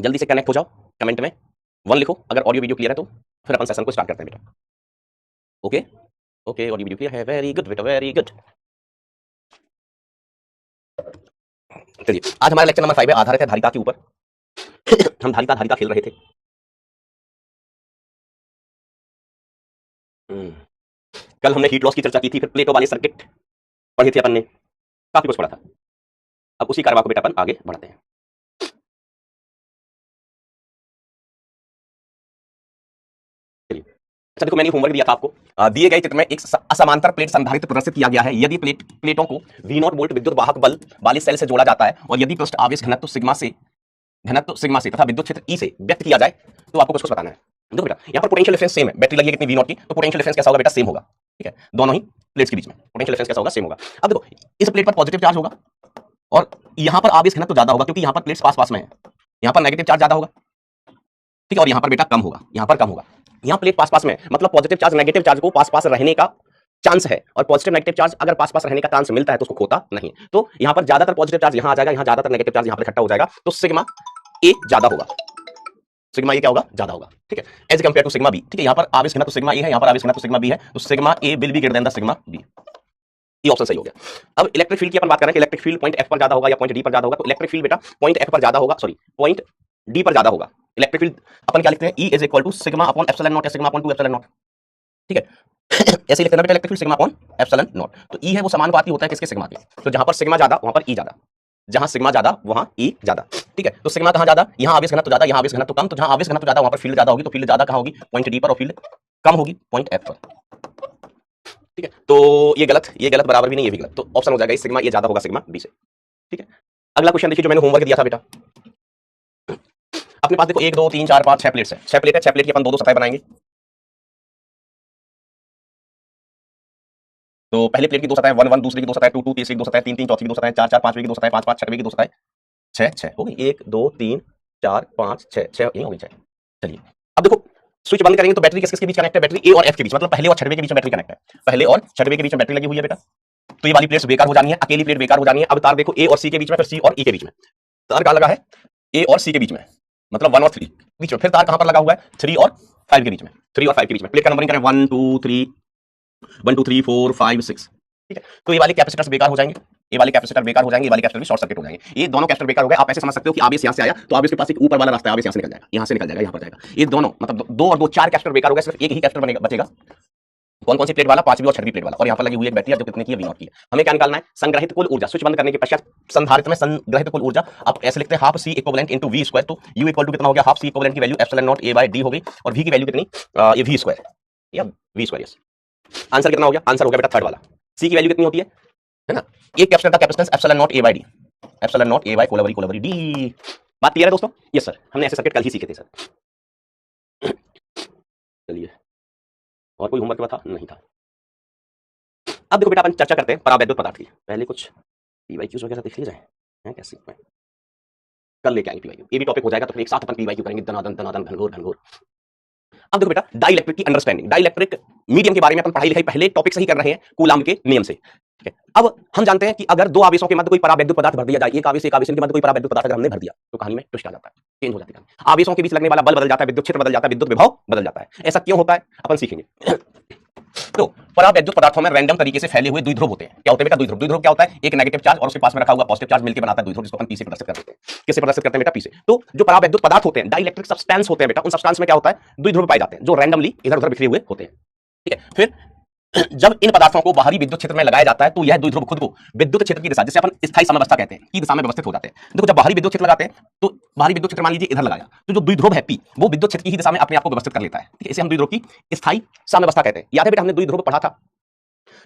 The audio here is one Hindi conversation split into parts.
जल्दी से कनेक्ट हो जाओ, कमेंट में 1 लिखो अगर ऑडियो वीडियो क्लियर है तो, फिर अपन सेशन को स्टार्ट करते हैं बेटा। Okay okay, audio video clear है, वेरी गुड बेटा, वेरी गुड। चलिए, आज हमारा लेक्चर नंबर 5 है, आधारित है धारिता के ऊपर। हम धारिता धारिता खेल रहे थे। कल हमने हीट लॉस की चर्चा की थी, फिर प्लेटो वाले सर्किट पढ़े थे अपन ने, काफी कुछ पढ़ा था। अब उसी कारवा को बेटा अपन आगे बढ़ाते हैं। चलिए, अच्छा देखो, मैंने होमवर्क दिया था आपको। दिए गए चित्र में एक असमांतर प्लेट संधारित्र प्रदर्शित किया गया है। यदि प्लेटों को V0 वोल्ट विद्युत वाहक बल वाले सेल से जोड़ा जाता है और यदि पृष्ठ आवेश घनत्व सिग्मा से तथा विद्युत क्षेत्र E से व्यक्त किया जाए तो आपको कुछ बताना है। देखो बेटा, यहाँ पर पोटेंशियल डिफरेंस सेम है, बैटरी लगी है कितनी V0 की, तो पोटेंशियल डिफरेंस कैसा होगा बेटा, सेम होगा। ठीक है, दोनों ही प्लेट्स के बीच में पोटेंशियल डिफरेंस कैसा होगा, सेम होगा। अब देखो, इस प्लेट पर पॉजिटिव चार्ज होगा और यहाँ पर आवेश घनत्व ज्यादा होगा क्योंकि यहाँ पर प्लेट्स पास पास में है। यहाँ पर नेगेटिव चार्ज ज्यादा होगा, ठीक है, और यहाँ पर बेटा कम होगा, यहाँ पर कम होगा। यहाँ प्लेट पास पास में, मतलब पॉजिटिव चार्ज नेगेटिव चार्ज को पास पास रहने का चांस है, और पॉजिटिव नेगेटिव चार्ज अगर पास पास रहने का चांस मिलता है तो उसको खोता नहीं। तो यहाँ पर ज्यादातर पॉजिटिव चार्ज यहाँ आ जाएगा, यहाँ ज्यादातर नेगेटिव चार्ज यहाँ पर इकट्ठा हो जाएगा, तो सिग्मा ए ज्यादा होगा, सिग्मा ए क्या होगा, ज्यादा होगा। ठीक है, as compare to sigma B. ठीक है, यहाँ पर आवेश घनत्व सिग्मा ए है, यहाँ पर आवेश घनत्व सिग्मा बी है, तो sigma A will be greater than the sigma B. ये ऑप्शन सही हो गया। अब इलेक्ट्रिक फील्ड की अपन बात करें कि इलेक्ट्रिक फील्ड पॉइंट एफ पर ज्यादा होगा या पॉइंट डी पर ज्यादा होगा, तो इलेक्ट्रिक फील्ड बेटा पॉइंट एफ पर ज्यादा होगा, सॉरी पॉइंट डी पर ज्यादा होगा। इलेक्ट्रिक फील्ड अपन क्या लिखते हैं, E is equal to sigma upon epsilon naught या सिग्मा अपॉन 2 एप्सिलॉन नॉट। ठीक है, ऐसे लिखते हैं बेटा, electric field sigma upon epsilon naught. तो E है वो समानुपाती होता है किसके, सिग्मा के। तो जहां पर सिग्मा ज्यादा वहां पर E ज्यादा, जहां सिग्मा ज्यादा वहां E ज्यादा। ठीक है, तो सिग्मा कहां ज्यादा, यहां आवेश घनत्व ज्यादा, यहां आवेश घनत्व कम, तो जहां आवेश घनत्व ज्यादा वहां पर फील्ड ज्यादा होगी, तो फील्ड ज्यादा कहां होगी, पॉइंट डी पर, और फील्ड कम होगी पॉइंट एफ पर। ठीक है, तो ये गलत बराबर भी नहीं, ये भी गलत, तो ऑप्शन हो जाएगा सिग्मा ए ज्यादा होगा सिग्मा बी से। ठीक है, अगला क्वेश्चन देखिए जो मैंने होमवर्क दिया था बेटा। अपने पास देखो 1 2 3 4 5 6 प्लेट्स है, 6 प्लेट है, 6 प्लेट की अपन दो दो सतह बनाएंगे। तो पहले प्लेट की दो सतह 1 1, दूसरी की दो सतह 2 2, तीसरी की दो सतह 3 3, चौथी की दो सतह 4 4, पांचवी की दो सतह 5 5, छठवीं की दो सतह 6 6 हो गई। 1 2 3 4 5 6 6 यही हो गई 6। चलिए, अब देखो स्विच बंद करेंगे तो बैटरी किसके बीच कनेक्ट है, बैटरी ए और एफ के बीच, मतलब पहले और छठवें के बीच में बैटरी कनेक्ट है, पहले और छठवें के बीच में बैटरी लगी हुई है बेटा। तो ये वाली प्लेट्स बेकार हो जानी है, अकेली प्लेट बेकार हो जानी है। अब तार देखो ए और सी के बीच में, फिर सी और ई के बीच में तार कहां लगा है, ए और सी के बीच में, मतलब 1 और 3 बीच में, फिर तार कहां पर लगा हुआ है, 3 और 5 के बीच में, 3 और 5 के बीच में। प्लेट का नंबरिंग करें 1 2 3 1 2 3 4 5 6। ठीक है, तो ये वाले कैपेसिटर्स बेकार हो जाएंगे, ये वाले कैपेसिटर बेकार हो जाएंगे, ये वाले कैपेसिटर भी शॉर्ट सर्किट हो जाएंगे। ये दोनों कैपेसिटर बेकार हो गए। आप ऐसे समझ सकते हो कि आवेश यहां से आया तो आवेश के पास एक ऊपर वाला रास्ता है, आवेश यहां से निकल जाएगा, यहां से निकल जाएगा, यहां पर जाएगा। ये दोनों मतलब 2 और 2 4 कैपेसिटर बेकार हो गए, सिर्फ एक ही कैपेसिटर बनेगा, बचेगा। कौन कौन सी प्लेट वाला, पांचवी और छठवीं प्लेट वाला, और यहाँ पर लगी हुई एक बैटरी जो कितने की है, V0 की है। हमें क्या निकालना है, संग्रहित कुल ऊर्जा। स्विच बंद करने के पश्चात संधारित्र में संग्रहित कुल ऊर्जा, आप ऐसे लिखते हैं half C equivalent into V square. तो U इक्वल टू कितना हो गया, हाफ सी इक्विवेलेंट की value epsilon naught A by D हो गई, और V की वैल्यू कितनी, ये V स्क्वायर या V स्क्वायर। यस, आंसर कितना हो गया, आंसर हो गया बेटा थर्ड वाला। C की वैल्यू कितनी होती है ना, एक कैपेसिटर का capacitance epsilon naught A by D, epsilon naught A by कोलवरी D। बात क्लियर है दोस्तों? यस सर, हमने ऐसे सर्किट कल ही सीखे थे सर। चलिए, और कोई होमवर्क था, नहीं था। अब देखो बेटा अपन चर्चा करते हैं परावैद्युत पदार्थ की। पहले कुछ पीवाईक्यूज वगैरह देख लिए जाए हैं, कैसे कल लेके आएंगे पीवाईक्यू, ये भी टॉपिक हो जाएगा, तो एक साथ अपन पीवाईक्यू करेंगे, दनादन दनादन घनघोर घनघोर। अब देखो बेटा, डाइलेक्ट्रिक की अंडरस्टैंडिंग, डाइलेक्ट्रिक मीडियम के बारे में अपन पढ़ाई लिखाई पहले टॉपिक से ही कर रहे हैं, कूलाम्ब के नियम से। ठीक है, अब हम जानते हैं कि अगर दो आवेशों के मध्य कोई परावैद्युत पदार्थ भर दिया जाए, एक आवेश के मध्य कोई परावैद्युत पदार्थ अगर हमने भर दिया तो कहानी में ट्विस्ट आ जाता है, चेंज हो जाती है। आवेशों के बीच लगने वाला बल बदल जाता है, विद्युत क्षेत्र बदल जाता है, विद्युत विभव बदल जाता है। ऐसा क्यों होता है अपन सीखेंगे। तो परावैद्युत पदार्थों में रैंडम तरीके से फैले हुए द्विध्रुव होते हैं। क्या होते हैं बेटा, द्विध्रुव क्या होता है, एक नेगेटिव चार्ज और उसके पास में रखा हुआ पॉजिटिव चार्ज मिलकर बनाता है द्विध्रुव, जिसको अपन पी से प्रदर्शित कर देते हैं। किससे प्रदर्शित करते हैं बेटा, पी से। तो जो परावैद्युत पदार्थ होते हैं, डाइलेक्ट्रिक सब्सटेंस होते हैं बेटा, उन सब्सटेंस में क्या होता है, द्विध्रुव पाए जाते हैं जो रैंडमली इधर उधर बिखरे हुए होते हैं। ठीक है, फिर जब इन पदार्थों को बाहरी विद्युत क्षेत्र में लगाया जाता है तो यह द्विध्रुव खुद को विद्युत क्षेत्र की दिशा, जिसे अपन स्थायी साम्यावस्था कहते हैं, की दिशा में व्यवस्थित हो जाते हैं। देखो, जब बाहरी विद्युत क्षेत्र लगाते हैं तो बाहरी विद्युत क्षेत्र मान लीजिए इधर लगाया, तो जो द्विध्रुव है पी, वो विद्युत क्षेत्र की ही दिशा में अपने आप को व्यवस्थित कर लेता है। ठीक है, इसे हम द्विध्रुव की स्थायी साम्यावस्था कहते हैं। याद है बेटा, हमने द्विध्रुव पढ़ा था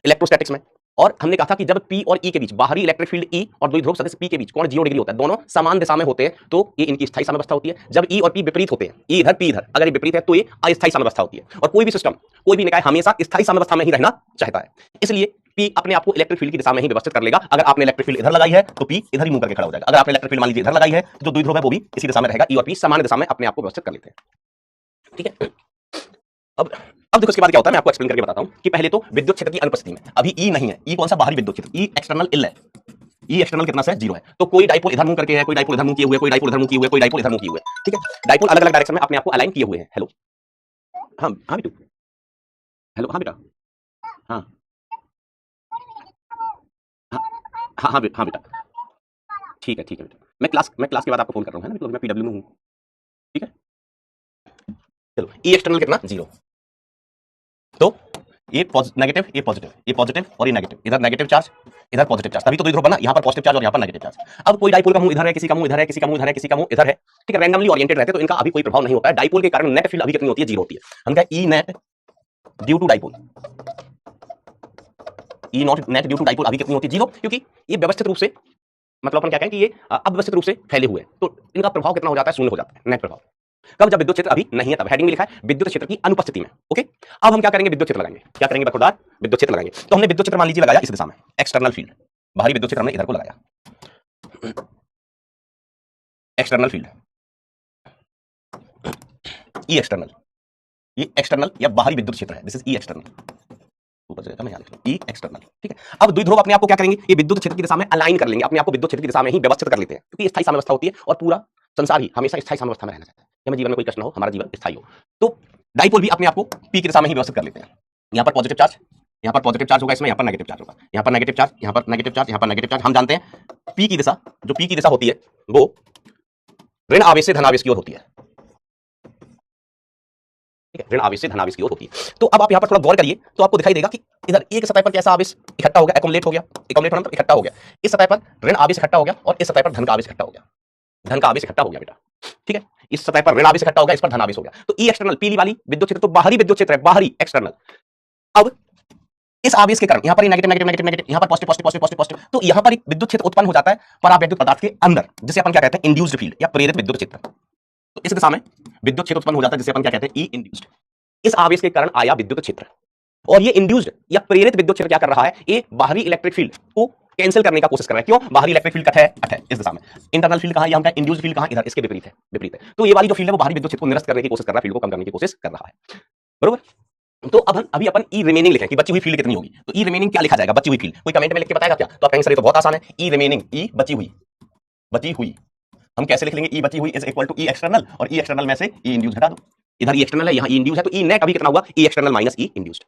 इलेक्ट्रोस्टैटिक्स में, और हमने कहा था कि जब P और E के बीच, बाहरी इलेक्ट्रिक फील्ड E और द्विध्रुव सदिश P के बीच कोण 0 डिग्री होता है, दोनों समान दिशा में होते हैं, तो ये इनकी स्थायी साम्यावस्था होती है। जब E और P विपरीत होते हैं, E इधर P इधर, अगर ये विपरीत है तो ये अस्थायी साम्यावस्था होती है। और कोई भी सिस्टम, कोई भी निकाय हमेशा स्थायी साम्यावस्था में ही रहना चाहता है, इसलिए P अपने आप को इलेक्ट्रिक फील्ड की दिशा में ही व्यवस्थित कर लेगा। अगर आपने इलेक्ट्रिक फील्ड इधर लगाई है तो P इधर ही मुंह करके खड़ा हो जाएगा, अगर आपने इलेक्ट्रिक फील्ड मान लीजिए इधर लगाई है तो जो द्विध्रुव है वो भी इसी दिशा में रहेगा, E और P समान दिशा में अपने आप को व्यवस्थित कर लेते हैं। ठीक है, अब देखो इसके बाद क्या होता है, मैं आपको एक्सप्लेन करके बताता हूं कि पहले तो विद्युत क्षेत्र की अनुपस्थिति में अभी ई नहीं है। ई कौन सा? बाहरी विद्युत क्षेत्र। ई एक्सटर्नल इल है। ई एक्सटर्नल कितना से? 0 है। तो कोई डाइपोल इधर मुंह करके है, कोई डाइपोल इधर मुंह किए हुए, कोई डाइपोल इधर मुंह किए हुए, कोई डाइपोल इधर मुंह किए हुए। ठीक है, डाइपोल अलग अलग डायरेक्शन में अपने आप को अलाइन किए हुए हैं। हेलो, हाँ हाँ बेटू, हेलो, हाँ बेटा, हाँ हाँ हाँ हाँ हाँ बेटा, ठीक है बेटा, मैं क्लास के बाद आपको फोन कर रहा हूँ, है ना, मतलब मैं पीडब्ल्यू में हूँ। ठीक है, चलो, ई एक्सटर्नल कितना? 0। तो ये नेगेटिव, ये पॉजिटिव, ये पॉजिटिव और ये नेगेटिव, इधर नेगेटिव चार्ज, इधर पॉजिटिव चार्ज, तभी तो द्विध्रुव बना। यहाँ पर पॉजिटिव चार्ज और यहाँ पर नेगेटिव चार्ज। अब कोई डाइपोल का मुंह इधर है, किसी का मुंह इधर है, किसी का मुंह इधर है, किसी का मुंह इधर है। ठीक है, रैंडमली ओरिएंटेड रहते हैं, तो इनका अभी कोई प्रभाव नहीं होता है। डाइपोल के कारण नेट फील्ड अभी कितनी होती है? 0 होती है। हम कहें E net due to dipole, E naught net due to dipole अभी कितनी होती है? 0, क्योंकि ये व्यवस्थित रूप से, मतलब अपन क्या कहें कि ये अव्यवस्थित रूप से फैले हुए हैं, तो इनका प्रभाव कितना हो जाता है? 0 हो जाता है, नेट प्रभाव। कब? जब विद्युत क्षेत्र अभी नहीं है, तब हेडिंग में लिखा है विद्युत क्षेत्र की अनुपस्थिति में। ओके, अब हम क्या करेंगे? विद्युत क्षेत्र लगाएंगे। क्या करेंगे बरखुरदार? विद्युत क्षेत्र लगाएंगे। तो हमने विद्युत क्षेत्र मान लीजिए लगाया इस दिशा में, एक्सटर्नल फील्ड, बाहरी विद्युत क्षेत्र हमने इधर को लगाया, एक्सटर्नल फील्ड, ई एक्सटर्नल, ये एक्सटर्नल या बाहरी विद्युत क्षेत्र है, दिस इज ई एक्सटर्नल। ऊपर जाएगा, मैं यहाँ लिख लूं ई एक्सटर्नल। ठीक है, अब द्विध्रुव अपने आप को क्या करेंगे? ये विद्युत क्षेत्र की दिशा में अलाइन कर लेंगे, अपने आप को विद्युत क्षेत्र की दिशा में ही व्यवस्थित कर लेते हैं, क्योंकि स्थायी साम्यावस्था होती है और पूरा संसार ही हमेशा स्थायी साम्यावस्था में रहना चाहता है। हमें जीवन में कोई कष्ट ना हो, हमारा जीवन स्थायी हो। तो डाइपोल भी अपने आप को पी की दिशा में ही व्यवस्थित कर लेते हैं। यहाँ पर पॉजिटिव चार्ज, यहाँ पर पॉजिटिव चार्ज होगा, इसमें यहाँ पर नेगेटिव चार्ज होगा, यहाँ पर नेगेटिव चार्ज, यहाँ पर नेगेटिव चार्ज, यहाँ पर नेगेटिव चार्ज। हम जानते हैं पी की दिशा, जो पी की दिशा होती है वो ऋण आवेश से धन आवेश की ओर होती है। ठीक है, ऋण आवेश से धन आवेश की ओर होती है। तो अब आप यहाँ पर थोड़ा गौर करिए, तो आपको दिखाई देगा कि इधर एक सतह पर कैसा आवेश इकट्ठा हो गया, एक्युमुलेट हो गया, एक्युमुलेट मतलब इकट्ठा हो गया। इस सतह पर ऋण आवेश इकट्ठा हो गया और इस सतह पर धन का आवेश इकट्ठा हो गया, धन का आवेश इकट्ठा हो गया बेटा। ठीक है, इस सतह पर ऋण आवेश इकट्ठा हो गया, इस पर धन आवेश हो गया। तो ई एक्सटर्नल, पीली वाली विद्युत क्षेत्र तो बाहरी विद्युत क्षेत्र है, बाहरी एक्सटर्नल। अब इस आवेश के कारण यहाँ पर नेगेटिव नेगेटिव नेगेटिव नेगेटिव, यहाँ पर पॉजिटिव पॉजिटिव पॉजिटिव पॉजिटिव, तो यहाँ पर एक विद्युत क्षेत्र उत्पन्न हो जाता है परावैद्युत पदार्थ के अंदर, जिसे अपन क्या कहते हैं? इंड्यूस्ड फील्ड या प्रेरित विद्युत क्षेत्र। तो इस दिशा में विद्युत क्षेत्र उत्पन्न हो जाता है, जिसे अपन क्या कहते हैं? ई इंड्यूस्ड। इस आवेश के कारण आया विद्युत क्षेत्र, और ये इंड्यूस्ड या प्रेरित विद्युत क्षेत्र क्या कर रहा है? ये बाहरी इलेक्ट्रिक फील्ड को कैंसिल करने का कोशिश कर रहा है। क्यों? बाहरी इलेक्ट्रिक फील्ड कट है इस दिशा में, इंटरनल फील्ड कहां है? यहाँ का इंड्यूस्ड फील्ड कहां? इधर, इसके विपरीत है, विपरीत है। तो ये वाली जो फील्ड है वो बाहरी विद्युत क्षेत्र को निरस्त करने की कोशिश कर रहा है, फील्ड को कम करने की कोशिश कर रहा है, बरोबर। तो अब अभी अपन ई रिमेनिंग लिखें कि बची हुई फील्ड कितनी होगी। तो ई रिमेनिंग क्या लिखा जाएगा? बची हुई फील्ड। कोई कमेंट में लिख के बताएगा क्या? तो आप कहेंगे सर ये तो बहुत आसान है, ई रिमेनिंग, ई बची हुई, बची हुई हम कैसे लिख लेंगे? ई बची हुई is equal to E external, और ई एक्सटर्नल में से ई इंड्यूस्ड हटा दो। इधर ई एक्सटर्नल है, यहाँ ई इंड्यूस्ड है, तो ई नेट अभी कितना हुआ? ई external minus E induced.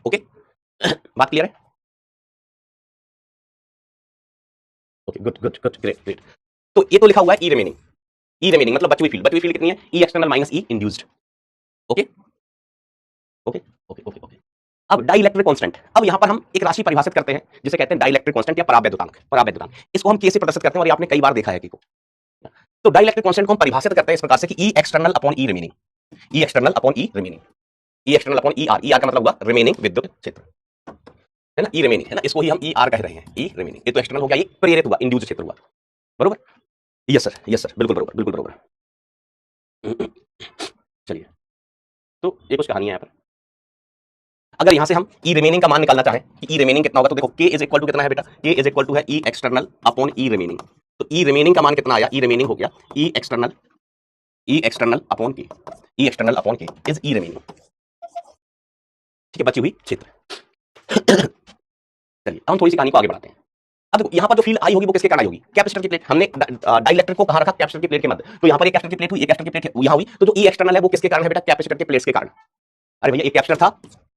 Okay, बात क्लियर है? Okay, good good good, great great. तो ये तो लिखा हुआ है ई रिमेनिंग, ई रिमेनिंग मतलब बची हुई फील्ड। बची हुई फील्ड कितनी है? E external minus E induced. Okay okay okay okay okay. अब डाइलेक्ट्रिक कांस्टेंट, अब यहां पर हम एक राशि परिभाषित करते हैं जिसे कहते हैं डाइलेक्ट्रिक कांस्टेंट या परावैद्युतांक। परावैद्युतांक इसको हम कैसे प्रदर्शित करते हैं, और ये आपने कई बार देखा है कि को। तो डाइलेक्ट्रिक कांस्टेंट को हम परिभाषित करते हैं इस प्रकार से कि E external upon E remaining, E external upon E remaining, E external upon E R. E R का मतलब हुआ रिमेनिंग विद्युत क्षेत्र, है ना, ई रिमेनिंग, है ना, इसको ही हम ई आर कह रहे हैं, ई रिमेनिंग। ये तो एक्सटर्नल हो गया, ये प्रेरित हुआ, इंड्यूस्ड क्षेत्र हुआ, बरोबर। यस सर, बिल्कुल बरोबर, बिल्कुल बरोबर। चलिए, तो ये कुछ कहानी है यहाँ पर। अगर यहां से हम ई रिमेनिंग का मान निकालना चाहें कि ई रिमेनिंग कितना होगा, तो देखो के इज इक्वल टू कितना है बेटा? के इज इक्वल टू है E external upon E remaining. तो ई रिमेनिंग का मान कितना आया? ई रिमेनिंग हो गया ई एक्सटर्नल अपॉन के, ई एक्सटर्नल अपॉन के इज ई रिमेनिंग। ठीक है, बची हुई क्षेत्र। चलिए हम थोड़ी सी कहानी को आगे बढ़ाते हैं। अब देखो यहाँ पर जो फील्ड आई होगी वो किसके कारण आई होगी? कैपेसिटर की प्लेट। हमने डाइलेक्ट्रिक को कहां रखा? कैपेसिटर की प्लेट के मध्य। तो यहाँ पर एक कैपेसिटर की प्लेट हुई, एक कैपेसिटर की प्लेट यहाँ हुई, तो जो ई एक्सटर्नल है वो किसके कारण है बेटा? कैपेसिटर के प्लेट्स के कारण। अरे भैया एक कैपेसिटर था,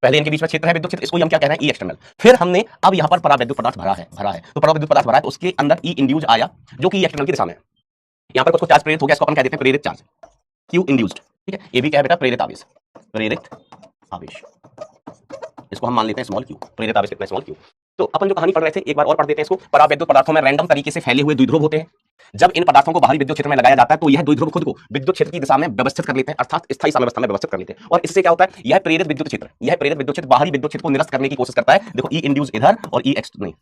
पहले इनके बीच में क्षेत्र है विद्युत क्षेत्र, इसको हम क्या कह रहे हैं? ई एक्सटर्नल। फिर हमने अब यहाँ पर परावैद्युत पदार्थ भरा है, तो परावैद्युत पदार्थ भरा है, तो उसके अंदर ई इंड्यूज आया जो कि ई एक्सटर्नल की दिशा में है। यहाँ पर कुछ चार्ज प्रेरित हो गया, इसको अपन कह देते हैं प्रेरित चार्ज, क्यू इंड्यूस्ड। ठीक है, ये भी क्या है बेटा? प्रेरित आवेश, प्रेरित आवेश, इसको हम मान लेते हैं स्मॉल क्यू। प्रेरित आवेश कितना? Small Q. तो अपन जो कहानी पढ़ रहे थे एक बार और पढ़ देते हैं इसको। परावैद्युत पदार्थों में रैंडम तरीके से फैले हुए द्विध्रुव होते हैं। जब इन पदार्थों को बाहरी विद्युत क्षेत्र में लगाया जाता है तो यह द्विध्रुव खुद को विद्युत क्षेत्र की दिशा में व्यवस्थित कर लेते हैं, अर्थात स्थायी साम्यावस्था में व्यवस्थित कर लेते हैं। और इससे क्या होता है? यह प्रेरित विद्युत क्षेत्र बाहरी विद्युत क्षेत्र को निरस्त करने की कोशिश करता है। देखो ई इंड्यूस इधर और ई एक्स नहीं,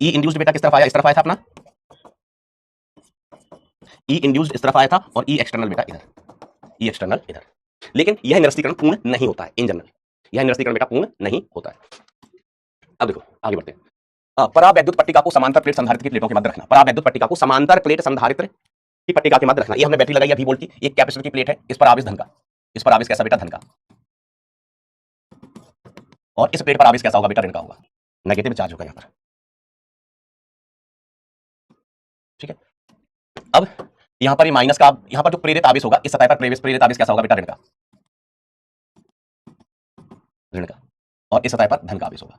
ई इंड्यूस्ड बेटा किस तरफ आया? इस तरफ आया था अपना, ई इंड्यूस्ड इस तरफ आया था, और ई एक्सटर्नल बेटा इधर, ई एक्सटर्नल इधर। लेकिन यह निरस्तीकरण पूर्ण नहीं होता है इन जनरल, यह निरस्तीकरण बेटा पूर्ण नहीं होता है। अब देखो आगे बढ़ते हैं। परावैद्युत पट्टिका को समांतर प्लेट संधारित्र की प्लेटों के मध्य रखना। परावैद्युत पट्टिका को समांतर प्लेट संधारित्र की पट्टिका के मध्य रखना। ये हमने बैटरी लगाई है 20 वोल्ट की, एक कैपेसिटर की प्लेट है, इस पर आवेश धन का, इस पर आवेश कैसा बेटा? धन का। और इस प्लेट पर आवेश कैसा होगा बेटा, ऋण का होगा, नेगेटिव चार्ज होगा यहाँ पर। ठीक है, अब यहाँ पर ये माइनस का, यहाँ पर जो प्रेरित आवेश होगा इस सतह पर प्रेरित आवेश कैसा होगा बेटा, ऋण का, ऋण का, और इस सतह पर धन का आवेश होगा।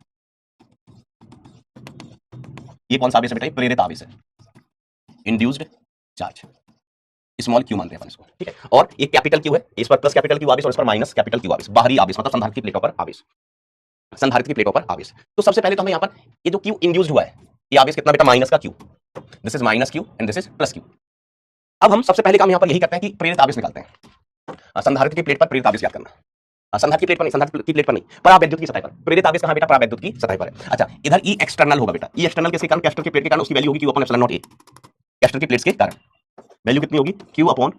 ये कौन सा आवेश है बेटा, ये प्रेरित आवेश है, इंड्यूस्ड चार्ज, स्मॉल क्यू मानते हैं अपन इसको। ठीक है, और ये कैपिटल क्यू है, इस पर प्लस कैपिटल क्यू आवेश और इस पर माइनस कैपिटल क्यू आवेश, बाहरी आवेश मतलब संधारित्र की प्लेटों पर आवेश, संधारित्र की प्लेटों पर आवेश। तो सबसे पहले तो हमें यहाँ पर ये जो क्यू इंड्यूस्ड हुआ है, ये आवेश कितना बेटा, माइनस का Q, this is minus Q and this is plus Q. अब हम सबसे पहले काम यहाँ पर यही करते हैं कि प्रेरित आवेश निकालते हैं। संधारित्र की प्लेट पर प्रेरित आवेश याद करना, संधारित्र की प्लेट पर नहीं, संधारित्र की प्लेट पर नहीं, परावैद्युत की सतह पर प्रेरित आवेश कहां बेटा, परावैद्युत की सतह पर है। अच्छा, इधर ई एक्सटर्नल होगा बेटा, ई एक्सटर्नल किसके कारण, कैस्टर की प्लेट के कारण, उसकी वैल्यू होगी क्यू अपॉन एप्सिलॉन नॉट ए, कैस्टर की प्लेट्स के कारण वैल्यू कितनी होगी, क्यू अपॉन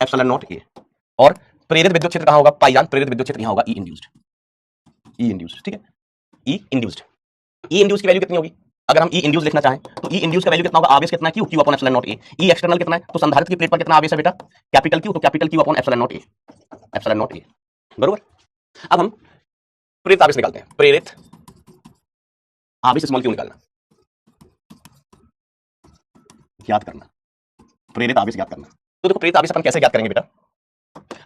एप्सिलॉन नॉट ए। और प्रेरित विद्युत क्षेत्र कहां होगा, पाई जान, प्रेरित विद्युत क्षेत्र यहां होगा, ई इंड्यूस्ड, ई इंड्यूस्ड। ठीक है, ई इंड्यूस्ड, ई इंड्यूस्ड की वैल्यू कितनी होगी, अगर हम ई इंड्यूस्ड लिखना चाहें तो ई इंड्यूस्ड का वैल्यू कितना होगा, आवेश कितना है, Q, Q upon epsilon naught ए। ई एक्सटर्नल कितना है, तो संधारित्र की प्लेट पर कितना आवेश है बेटा, कैपिटल क्यू, तो capital Q upon epsilon naught ए, एप्सिलॉन नॉट ए, बरोबर। अब हम प्रेरित आवेश निकालते हैं, प्रेरित आवेश स्मॉल क्यू निकालना, याद करना, प्रेरित आवेश याद करना। तो देखो प्रेरित आवेश अपन कैसे याद करेंगे बेटा,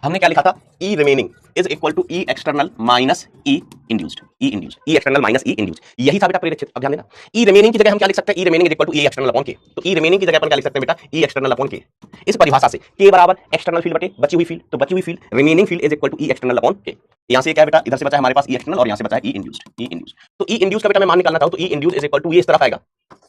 हमने क्या लिखा था, E remaining is equal to E external minus E induced, E induced, E external minus E induced, यही था बेटा प्रेरित क्षेत्र। अब ध्यान देना, ई रिमेनिंग की जगह हम क्या लिख सकते हैं, E remaining is equal to E external upon K, तो ई रिमेनिंग की जगह अपन क्या लिख सकते हैं बेटा, ई एक्सटर्नल अपॉन के। इस परिभाषा से के बराबर एक्सटर्नल फील्ड बटे बची हुई फील्ड, तो बची हुई field remaining field is equal to E external upon K. यहाँ से क्या है बेटा, इधर से बचा है हमारे पास ई एक्सटर्नल और यहाँ से बचा है ई इंड्यूस्ड, ई इंड्यूस्ड। तो ई इंड्यूस्ड का बेटा मैं मान निकालना चाहूँ तो ई इंड्यूस्ड इज इक्वल टू ये इस तरफ आएगा,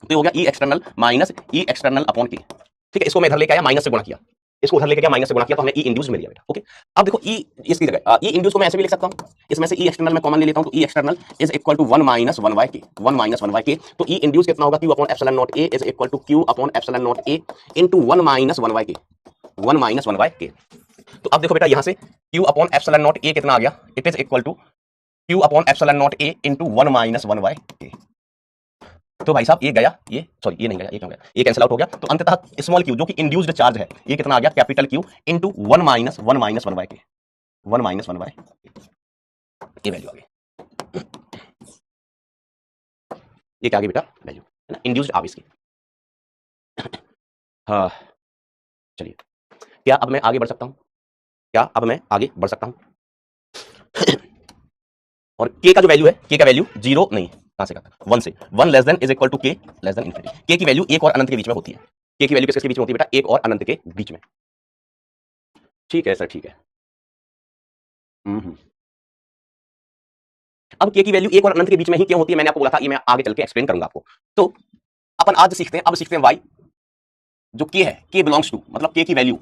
तो हो गया ई एक्सटर्नल माइनस ई एक्सटर्नल अपॉन के। ठीक है, इसको मैं इधर लेके आया, माइनस से गुणा किया, इसको उधर लेके गया, माइनस से गुणा किया, तो हमें ई इंड्यूस्ड मिल गया बेटा। ओके, अब देखो ई इसकी जगह ई इंड्यूस्ड को मैं ऐसे भी लिख सकता हूं, इसमें से ई एक्सटर्नल मैं कॉमन ले लेता हूं, तो E external is equal to 1 minus 1 by K, 1 minus 1 by K. तो ई इंड्यूस्ड कितना होगा, Q upon epsilon naught A is equal to Q upon epsilon naught A into 1 minus 1 by K, 1 minus 1 by K. तो अब देखो बेटा यहां से Q upon epsilon naught A कितना आ गया, it is equal to Q upon epsilon naught A into 1 minus 1 by K. तो भाई साहब ये गया, ये सॉरी ये नहीं गया, ये क्यों गया, ये कैंसिल आउट हो गया। तो अंततः स्मॉल क्यू जो कि इंड्यूस्ड चार्ज है, ये कितना आ गया, capital Q into 1 minus 1 minus 1 by K, 1 minus 1 by, ये वैल्यू आ गई। ये क्या आ गई बेटा, वैल्यू है ना, इंड्यूस्ड आवेश की। हाँ चलिए, क्या अब मैं आगे बढ़ सकता हूं, क्या अब मैं आगे बढ़ सकता हूं। और के का जो वैल्यू है, के का वैल्यू 0 नहीं, कहां से करता, 1 से, 1 less than is equal to K less than infinity. K की वैल्यू 1 और अनंत के बीच में होती है, के की वैल्यू किसके बीच में होती है बेटा, 1 और अनंत के बीच में। ठीक है सर, ठीक है। अब के की वैल्यू 1 और अनंत के बीच में ही क्यों होती है, मैंने आपको बोला था, ये मैं आगे चल के एक्सप्लेन करूंगा आपको। तो अपन आज सीखते हैं, अब सीखते हैं वाई, जो के है, के बिलोंग्स टू, मतलब के की वैल्यू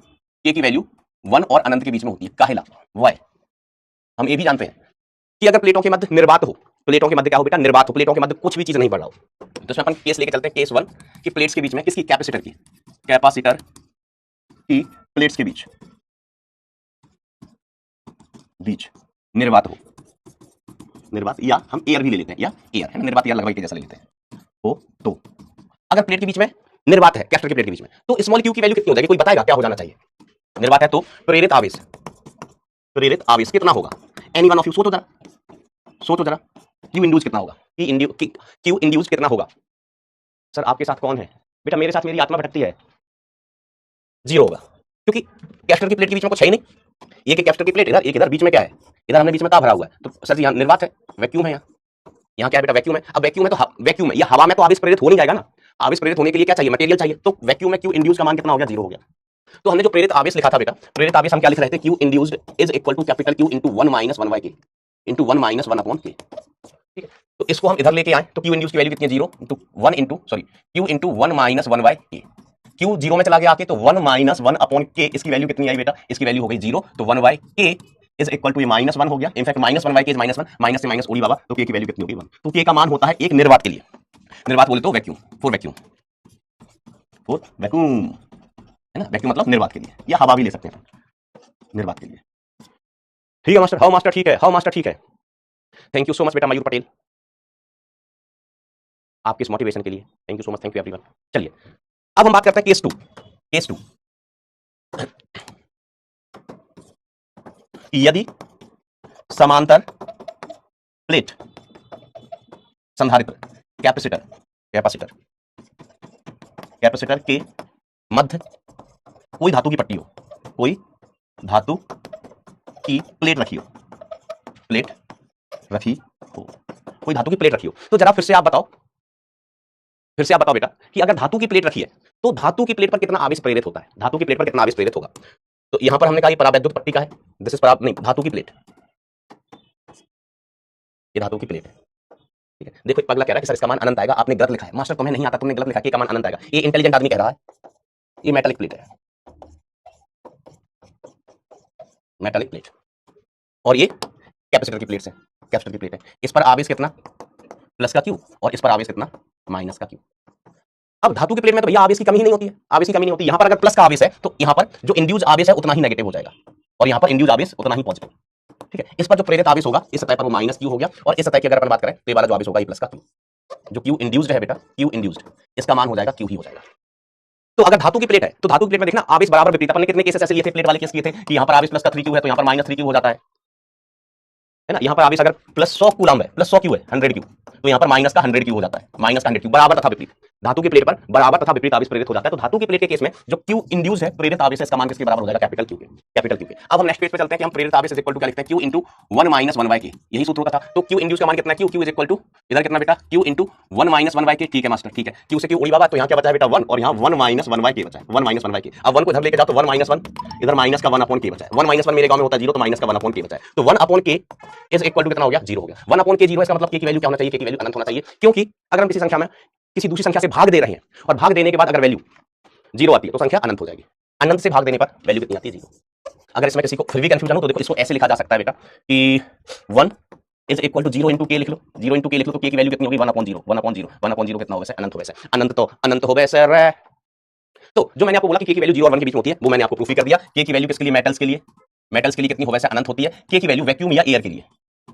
1 और अनंत के बीच में होती है, काहेला वाई। हम ये भी जानते हैं कि अगर प्लेटों के मध्य निर्वात हो, प्लेटों के मध्य क्या हो बेटा, निर्वात हो, प्लेटों के मध्य कुछ भी चीज नहीं बढ़ रहा हो, तो इसमें अपन केस लेके चलते हैं, केस 1 कि प्लेट्स के बीच में, किसकी, कैपेसिटर की, कैपेसिटर की प्लेट्स के बीच निर्वात हो, निर्वात, या हम एयर भी ले लेते हैं, या एयर है ना, निर्वात एयर लगवाई के जैसा ले लेते हैं हो। तो अगर प्लेट के बीच में निर्वात है, कैस्टर की प्लेट के बीच में, तो स्मॉल क्यू की वैल्यू कितनी हो जाएगी, कोई बताएगा क्या हो जाना चाहिए। निर्वात है तो प्रेरित आवेश कितना होगा, एनी वन ऑफ यू, सोचो जरा, क्यू इंड्यूस कितना होगा, क्यू इंड्यूस कितना होगा। सर आपके साथ कौन है बेटा, मेरे साथ मेरी आत्मा भटकती है, 0 होगा, क्योंकि कैस्टर की प्लेट के बीच में कुछ है ही नहीं, ये कि कैस्टर की प्लेट इधर, एक इधर, बीच में क्या है, इधर हमने बीच में कहाँ भरा हुआ है, तो सर जी यहाँ निर्वात है, वैक्यूम है, यहाँ क्या है बेटा, वैक्यूम है। अब वैक्यूम है तो वैक्यूम है, ये हवा में तो आवेश प्रेरित हो नहीं जाएगा ना, आवेश प्रेरित होने के लिए क्या चाहिए, मटेरियल चाहिए, तो वैक्यूम में क्यू इंड्यूस का मान कितना हो गया, 0 हो गया। तो हमने जो प्रेरित आवेश लिखा था बेटा, प्रेरित आवेश हम क्या लिख रहे थे, Q induced is equal to capital Q into 1 minus 1 by K into 1 minus 1 upon K. ठीक है, तो इसको हम इधर लेके आए, तो क्यू इंड्यूस की वैल्यू कितनी है, 0 into 1 into sorry Q into 1 minus 1 by K. Q 0 में चला गया आके, तो 1 माइनस 1 अपॉन के, इसकी वैल्यू कितनी आई बेटा, इसकी वैल्यू हो गई 0, तो 1 बाय के इज इक्वल टू ये -1 हो गया। इनफैक्ट -1 बाय के इज -1, माइनस से माइनस उड़ी बाबा, तो के की वैल्यू कितनी होगी 1। तो के का मान होता है एक निर्वात के लिए, निर्वात बोले तो वैक्यूम, फॉर वैक्यूम है ना, वैक्यूम मतलब निर्वात के लिए, या हवा भी ले सकते हैं निर्वात के लिए। ठीक है मास्टर, हाउ मास्टर, ठीक है, हाउ मास्टर, ठीक है, थैंक यू सो मच बेटा मयूर पटेल, आपके इस मोटिवेशन के लिए thank you so much, thank you everyone. चलिए अब हम बात करते हैं केस 2। केस 2, यदि समांतर प्लेट, संधारित्र, कैपेसिटर, कैपेसिटर, कैपेसिटर के मध्य कोई धातु की पट्टी हो, कोई धातु की प्लेट रखी हो, प्लेट रखी हो, कोई धातु की प्लेट रखी हो। तो जरा फिर से आप बताओ बेटा कि अगर धातु की प्लेट रखी है तो धातु की प्लेट पर कितना आवेश प्रेरित होता है, धातु की प्लेट पर कितना आवेश प्रेरित होगा। तो यहां पर हमने कहा ये परावैद्युत पट्टी का है, दिस इज नहीं, धातु की प्लेट, ये धातु की प्लेट है, ठीक है। देखो एक पगला कह रहा है कि सर इसका मान अनंत आएगा, आपने गलत लिखा है। मास्टर तुम्हें नहीं आता, तुमने गलत लिखा है कि इसका मान अनंत आएगा। ये इंटेलिजेंट आदमी कह रहा है, ये मेटालिक प्लेट है, मेटालिक प्लेट, और ये कैपेसिटर की प्लेट है, कैपेसिटर की प्लेट है। इस पर आवेश कितना, प्लस का क्यू, और इस पर आवेश कितना, माइनस का क्यू। अब धातु की प्लेट में तो भैया आवेश की कमी ही नहीं होती है, आवेश की कमी नहीं होती। यहां पर अगर प्लस का आवेश है तो यहां पर जो इंड्यूस आवेश है उतना ही नेगेटिव हो जाएगा, और यहां पर इंड्यूस आवेश उतना ही पॉजिटिव, ठीक है। इस पर जो प्रेरित आवेश होगा इस सतह पर वो माइनस क्यू हो गया, और इस सतह की अगर अपन बात करें तो ये वाला जो आवेश होगा ये प्लस का क्यू, जो क्यू इंड्यूस्ड है बेटा, क्यू इंड्यूस्ड, इसका मान हो जाएगा क्यू ही हो जाएगा। तो अगर धातु की प्लेट है तो धातु की प्लेट में देखना आवेश बराबर विपरीत। अपन ने कितने केसेस ऐसे लिए थे, प्लेट वाले केस किए थे कि यहां पर आवेश प्लस का 3 क्यू है तो यहां पर माइनस 3 क्यू हो जाता है ना। यहां पर आवेश अगर प्लस 100 कूलम है, प्लस 100 क्यू है, 100 क्यू, तो यहां पर माइनस का 100 क्यू हो जाता है, माइनस का 100 क्यू, बराबर तथा विपरीत। धातु की प्लेट पर बराबर तथा विपरीत आवेश प्रेरित हो जाता है। तो धातु की प्लेट के केस में जो क्यू इंड्यूस है, प्रेरित आवेश है, इसका मान किसके बराबर हो जाएगा, कैपिटल क्यू के, कैपिटल क्यू के। अब हम नेक्स्ट पेज पे चलते हैं कि हम प्रेरित आवेश इज इक्वल टू क्या लिखते हैं, क्यू इंटू 1 माइनस 1 बाय के, यही सूत्र होता था। तो क्यू इंड्यूस का मान कितना है, क्यू इज इक्वल टू इधर कितना बेटा, क्यू इंटू 1 माइनस 1 बाय के, ठीक है मास्टर, ठीक है। क्यू से क्यू उड़ी बाबा, तो यहाँ क्या बचा है बेटा 1, और यहाँ 1 माइनस 1 बाय के बचा है, 1 माइनस 1 बाय के। अब 1 को इधर लेके जाओ तो 1 माइनस 1, इधर माइनस का 1 अपॉन के बचा है। 1 माइनस 1 मेरे गांव में होता है 0, तो माइनस का 1 अपॉन के बचा है। तो 1 अपॉन के इज इक्वल टू कितना हो गया, 0 हो गया। 1 अपॉन के 0, इसका मतलब के की वैल्यू क्या होना चाहिए, के की वैल्यू अनंत होना चाहिए। क्योंकि अगर हम किसी संख्या में किसी दूसरी संख्या से भाग दे रहे हैं और भाग देने के बाद अगर वैल्यू 0 आती है तो संख्या अनंत हो जाएगी। अनंत से भाग देने पर वैल्यू कितनी आती है, 0। अगर इसमें किसी को फिर भी कंफ्यूजन हो तो देखो इसको ऐसे लिखा जा सकता है बेटा कि 1 इज इक्वल टू 0 इंटू के लिख लो, 0 इंटू के लिख लो, तो के की वैल्यू कितनी होगी, 1 अपॉन 0, 1 अपॉन 0, 1 अपॉन 0 कितना होगा, अनंत होगा, अनंत, तो अनंत होगा सर। तो जो मैंने आपको बोला कि के की वैल्यू 0 और 1 के बीच में होती है वो मैंने आपको प्रूफ ही कर दिया। के की वैल्यू किसके लिए, मेटल्स के लिए, मेटल्स के लिए कितनी होगा, अनंत होती है। के की वैल्यू वैक्यूम या एयर के लिए,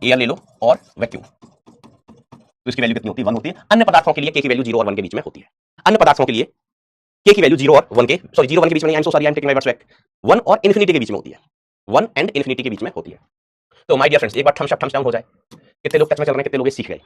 एयर ले लो और वैक्यूम, तो इसकी वैल्यू कितनी होती है, 1 होती है। अन्य पदार्थों के लिए के की वैल्यू 0 और 1 के बीच में होती है। अन्य पदार्थों के लिए के की वैल्यू 0 और 1 के, सॉरी 0 1 के बीच में नहीं, I am so sorry, I am taking my words back, 1 और इन्फिनिटी के बीच में होती है, 1 एंड इन्फिनिटी के बीच में होती है। तो माय डियर फ्रेंड्स, एक बार थम्स अप थम्स डाउन हो जाए, कितने लोग टच में चल रहे हैं, कितने लोग सीख गए।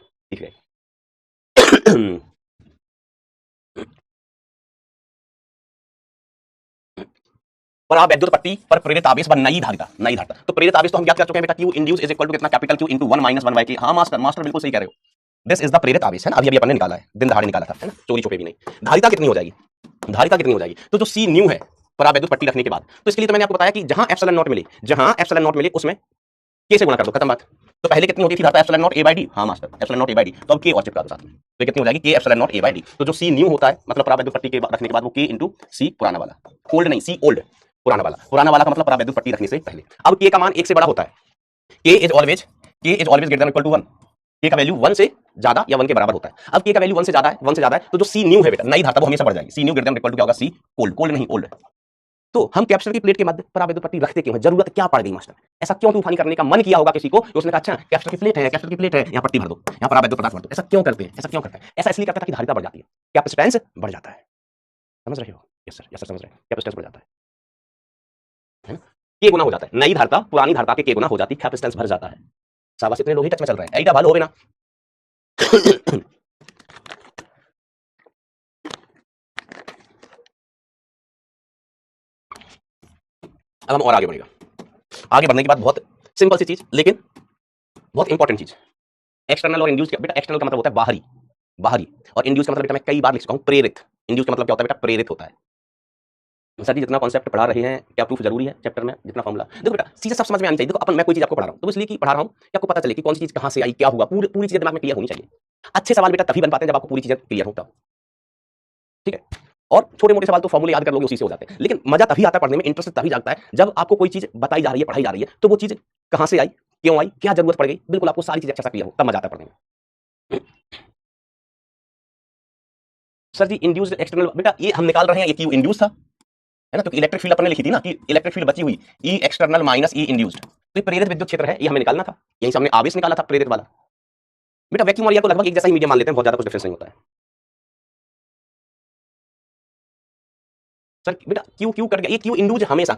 परावैद्युत पट्टी पर प्रेरित आवेश व नई धारिता, नई धारिता। तो प्रेरित आवेश तो हम ज्ञात कर चुके हैं बेटा, Q induced is equal to कितना, capital Q into 1 minus 1 by K. हाँ मास्टर बिल्कुल सही कह रहे हो, दिस इज द प्रेरित आवेश है ना, अभी अपन ने निकाला है, दिन दहाड़े निकाला था, है ना, चोरी छुपे भी नहीं। धारिता कितनी हो जाएगी, धारिता कितनी हो जाएगी, तो जो सी न्यू है परावैद्युत पट्टी रखने के बाद, तो इसके लिए तो मैंने आपको बताया कि जहां एप्सिलॉन नॉट मिले, जहां एप्सिलॉन नॉट मिले उसमें के से गुणा कर दो, खत्म बात। तो पहले कितनी होती थी धारिता, epsilon naught A by D, हाँ master epsilon naught A by D, तो अब के और चिपका दो साथ में, तो कितनी हो जाएगी, K epsilon naught A by D. तो जो सी न्यू होता है मतलब परावैद्युत पट्टी के रखने के बाद वो के इंटू सी पुराना वाला, ओल्ड नहीं, सी ओल्ड, पुराना वाला का मतलब परावैद्युत पट्टी रखने से पहले। अब के का मान 1 से बड़ा होता है, K is always greater than equal to 1, K का वैल्यू 1 से ज्यादा या 1 के बराबर होता है। अब के का वैल्यू 1 से ज्यादा है, तो जो सी न्यू है बेटा, नई धारिता, वो हमेशा बढ़ जाएगी। C new greater than equal to क्या होगा, सी कोल्ड नहीं ओल्ड। तो हम कैपेसिटर की प्लेट के मध्य परावैद्युत पट्टी रखते क्यों है, जरूरत क्या पड़ गई मास्टर, ऐसा क्यों तूफानी करने का मन किया होगा किसी को, उसने कहा अच्छा कैपेसिटर की प्लेट है, यहाँ पट्टी भर दो, यहाँ परावैद्युत पदार्थ भर दो। ऐसा क्यों करते हैं, ऐसा इसलिए करता है कि धारिता बढ़ जाती है, कैपेसिटेंस बढ़ जाता है। समझ रहे हो, यस सर समझ रहे हैं, कैपेसिटेंस बढ़ जाता है ना, के गुना हो जाता है, नई धारिता पुरानी धारिता के गुना हो जाती है, कैपेसिटेंस भर जाता है। शाबाश, इतने लोग ही टच में चल रहे हैं, ऐसा भालो हो ना। अब हम और आगे बढ़ेगा, आगे बढ़ने के बाद बहुत सिंपल सी चीज लेकिन बहुत इंपॉर्टेंट चीज, एक्सटर्नल और इंड्यूस। बेटा एक्सटर्नल का मतलब होता है बाहरी, और इंड्यूस का मतलब बेटा मैं कई बार लिख चुका हूं, प्रेरित। इंड्यूस का मतलब क्या होता है बेटा, प्रेरित होता है। सर जी जितना कॉन्सेप्ट पढ़ा रहे हैं क्या प्रूफ जरूरी है चैप्टर में, जितना फॉर्मूला, देखो बेटा चीजें सब समझ में आनी चाहिए। देखो अपन मैं कोई चीज आपको पढ़ा रहा हूं तो इसलिए कि पढ़ा रहा हूं कि आपको पता चले कि कौन सी चीज कहां से आई, क्या हुआ, पूरी चीजें दिमाग में क्लियर होनी चाहिए। अच्छे सवाल बेटा तभी बन पाते हैं जब आपको पूरी चीजें क्लियर होता हो, ठीक है। और छोटे मोटे सवाल तो फॉर्मूले याद कर लोगे उसी से हो जाते हैं, लेकिन मजा तभी आता है पढ़ने में, इंटरेस्ट तभी जागता है जब आपको कोई चीज बताई जा रही है, पढ़ाई जा रही है, तो वो चीज कहां से आई, क्यों आई, क्या जरूरत पड़ गई, बिल्कुल आपको सारी चीजें अच्छा क्लियर हो, तब मजा आता है पढ़ने में। सर जी इंड्यूस्ड एक्सटर्नल, बेटा ये हम निकाल रहे हैं, ये क्यू इंड्यूस था, है ना, क्योंकि इलेक्ट्रिक फील्ड अपन ने लिखी थी ना कि इलेक्ट्रिक फील्ड बची हुई ई एक्सटर्नल माइनस ई इंड्यूस्ड, तो ये प्रेरित विद्युत क्षेत्र है, ये हमें निकालना था, यहीं से हमने आवेश निकाला था प्रेरित वाला। बेटा वैक्यूम और एयर को लगभग एक जैसा ही मीडियम मान लेते हैं, बहुत ज्यादा कुछ डिफरेंस नहीं होता है। सर बेटा क्यू क्यू कट गया, ये क्यू इंड्यूज हमेशा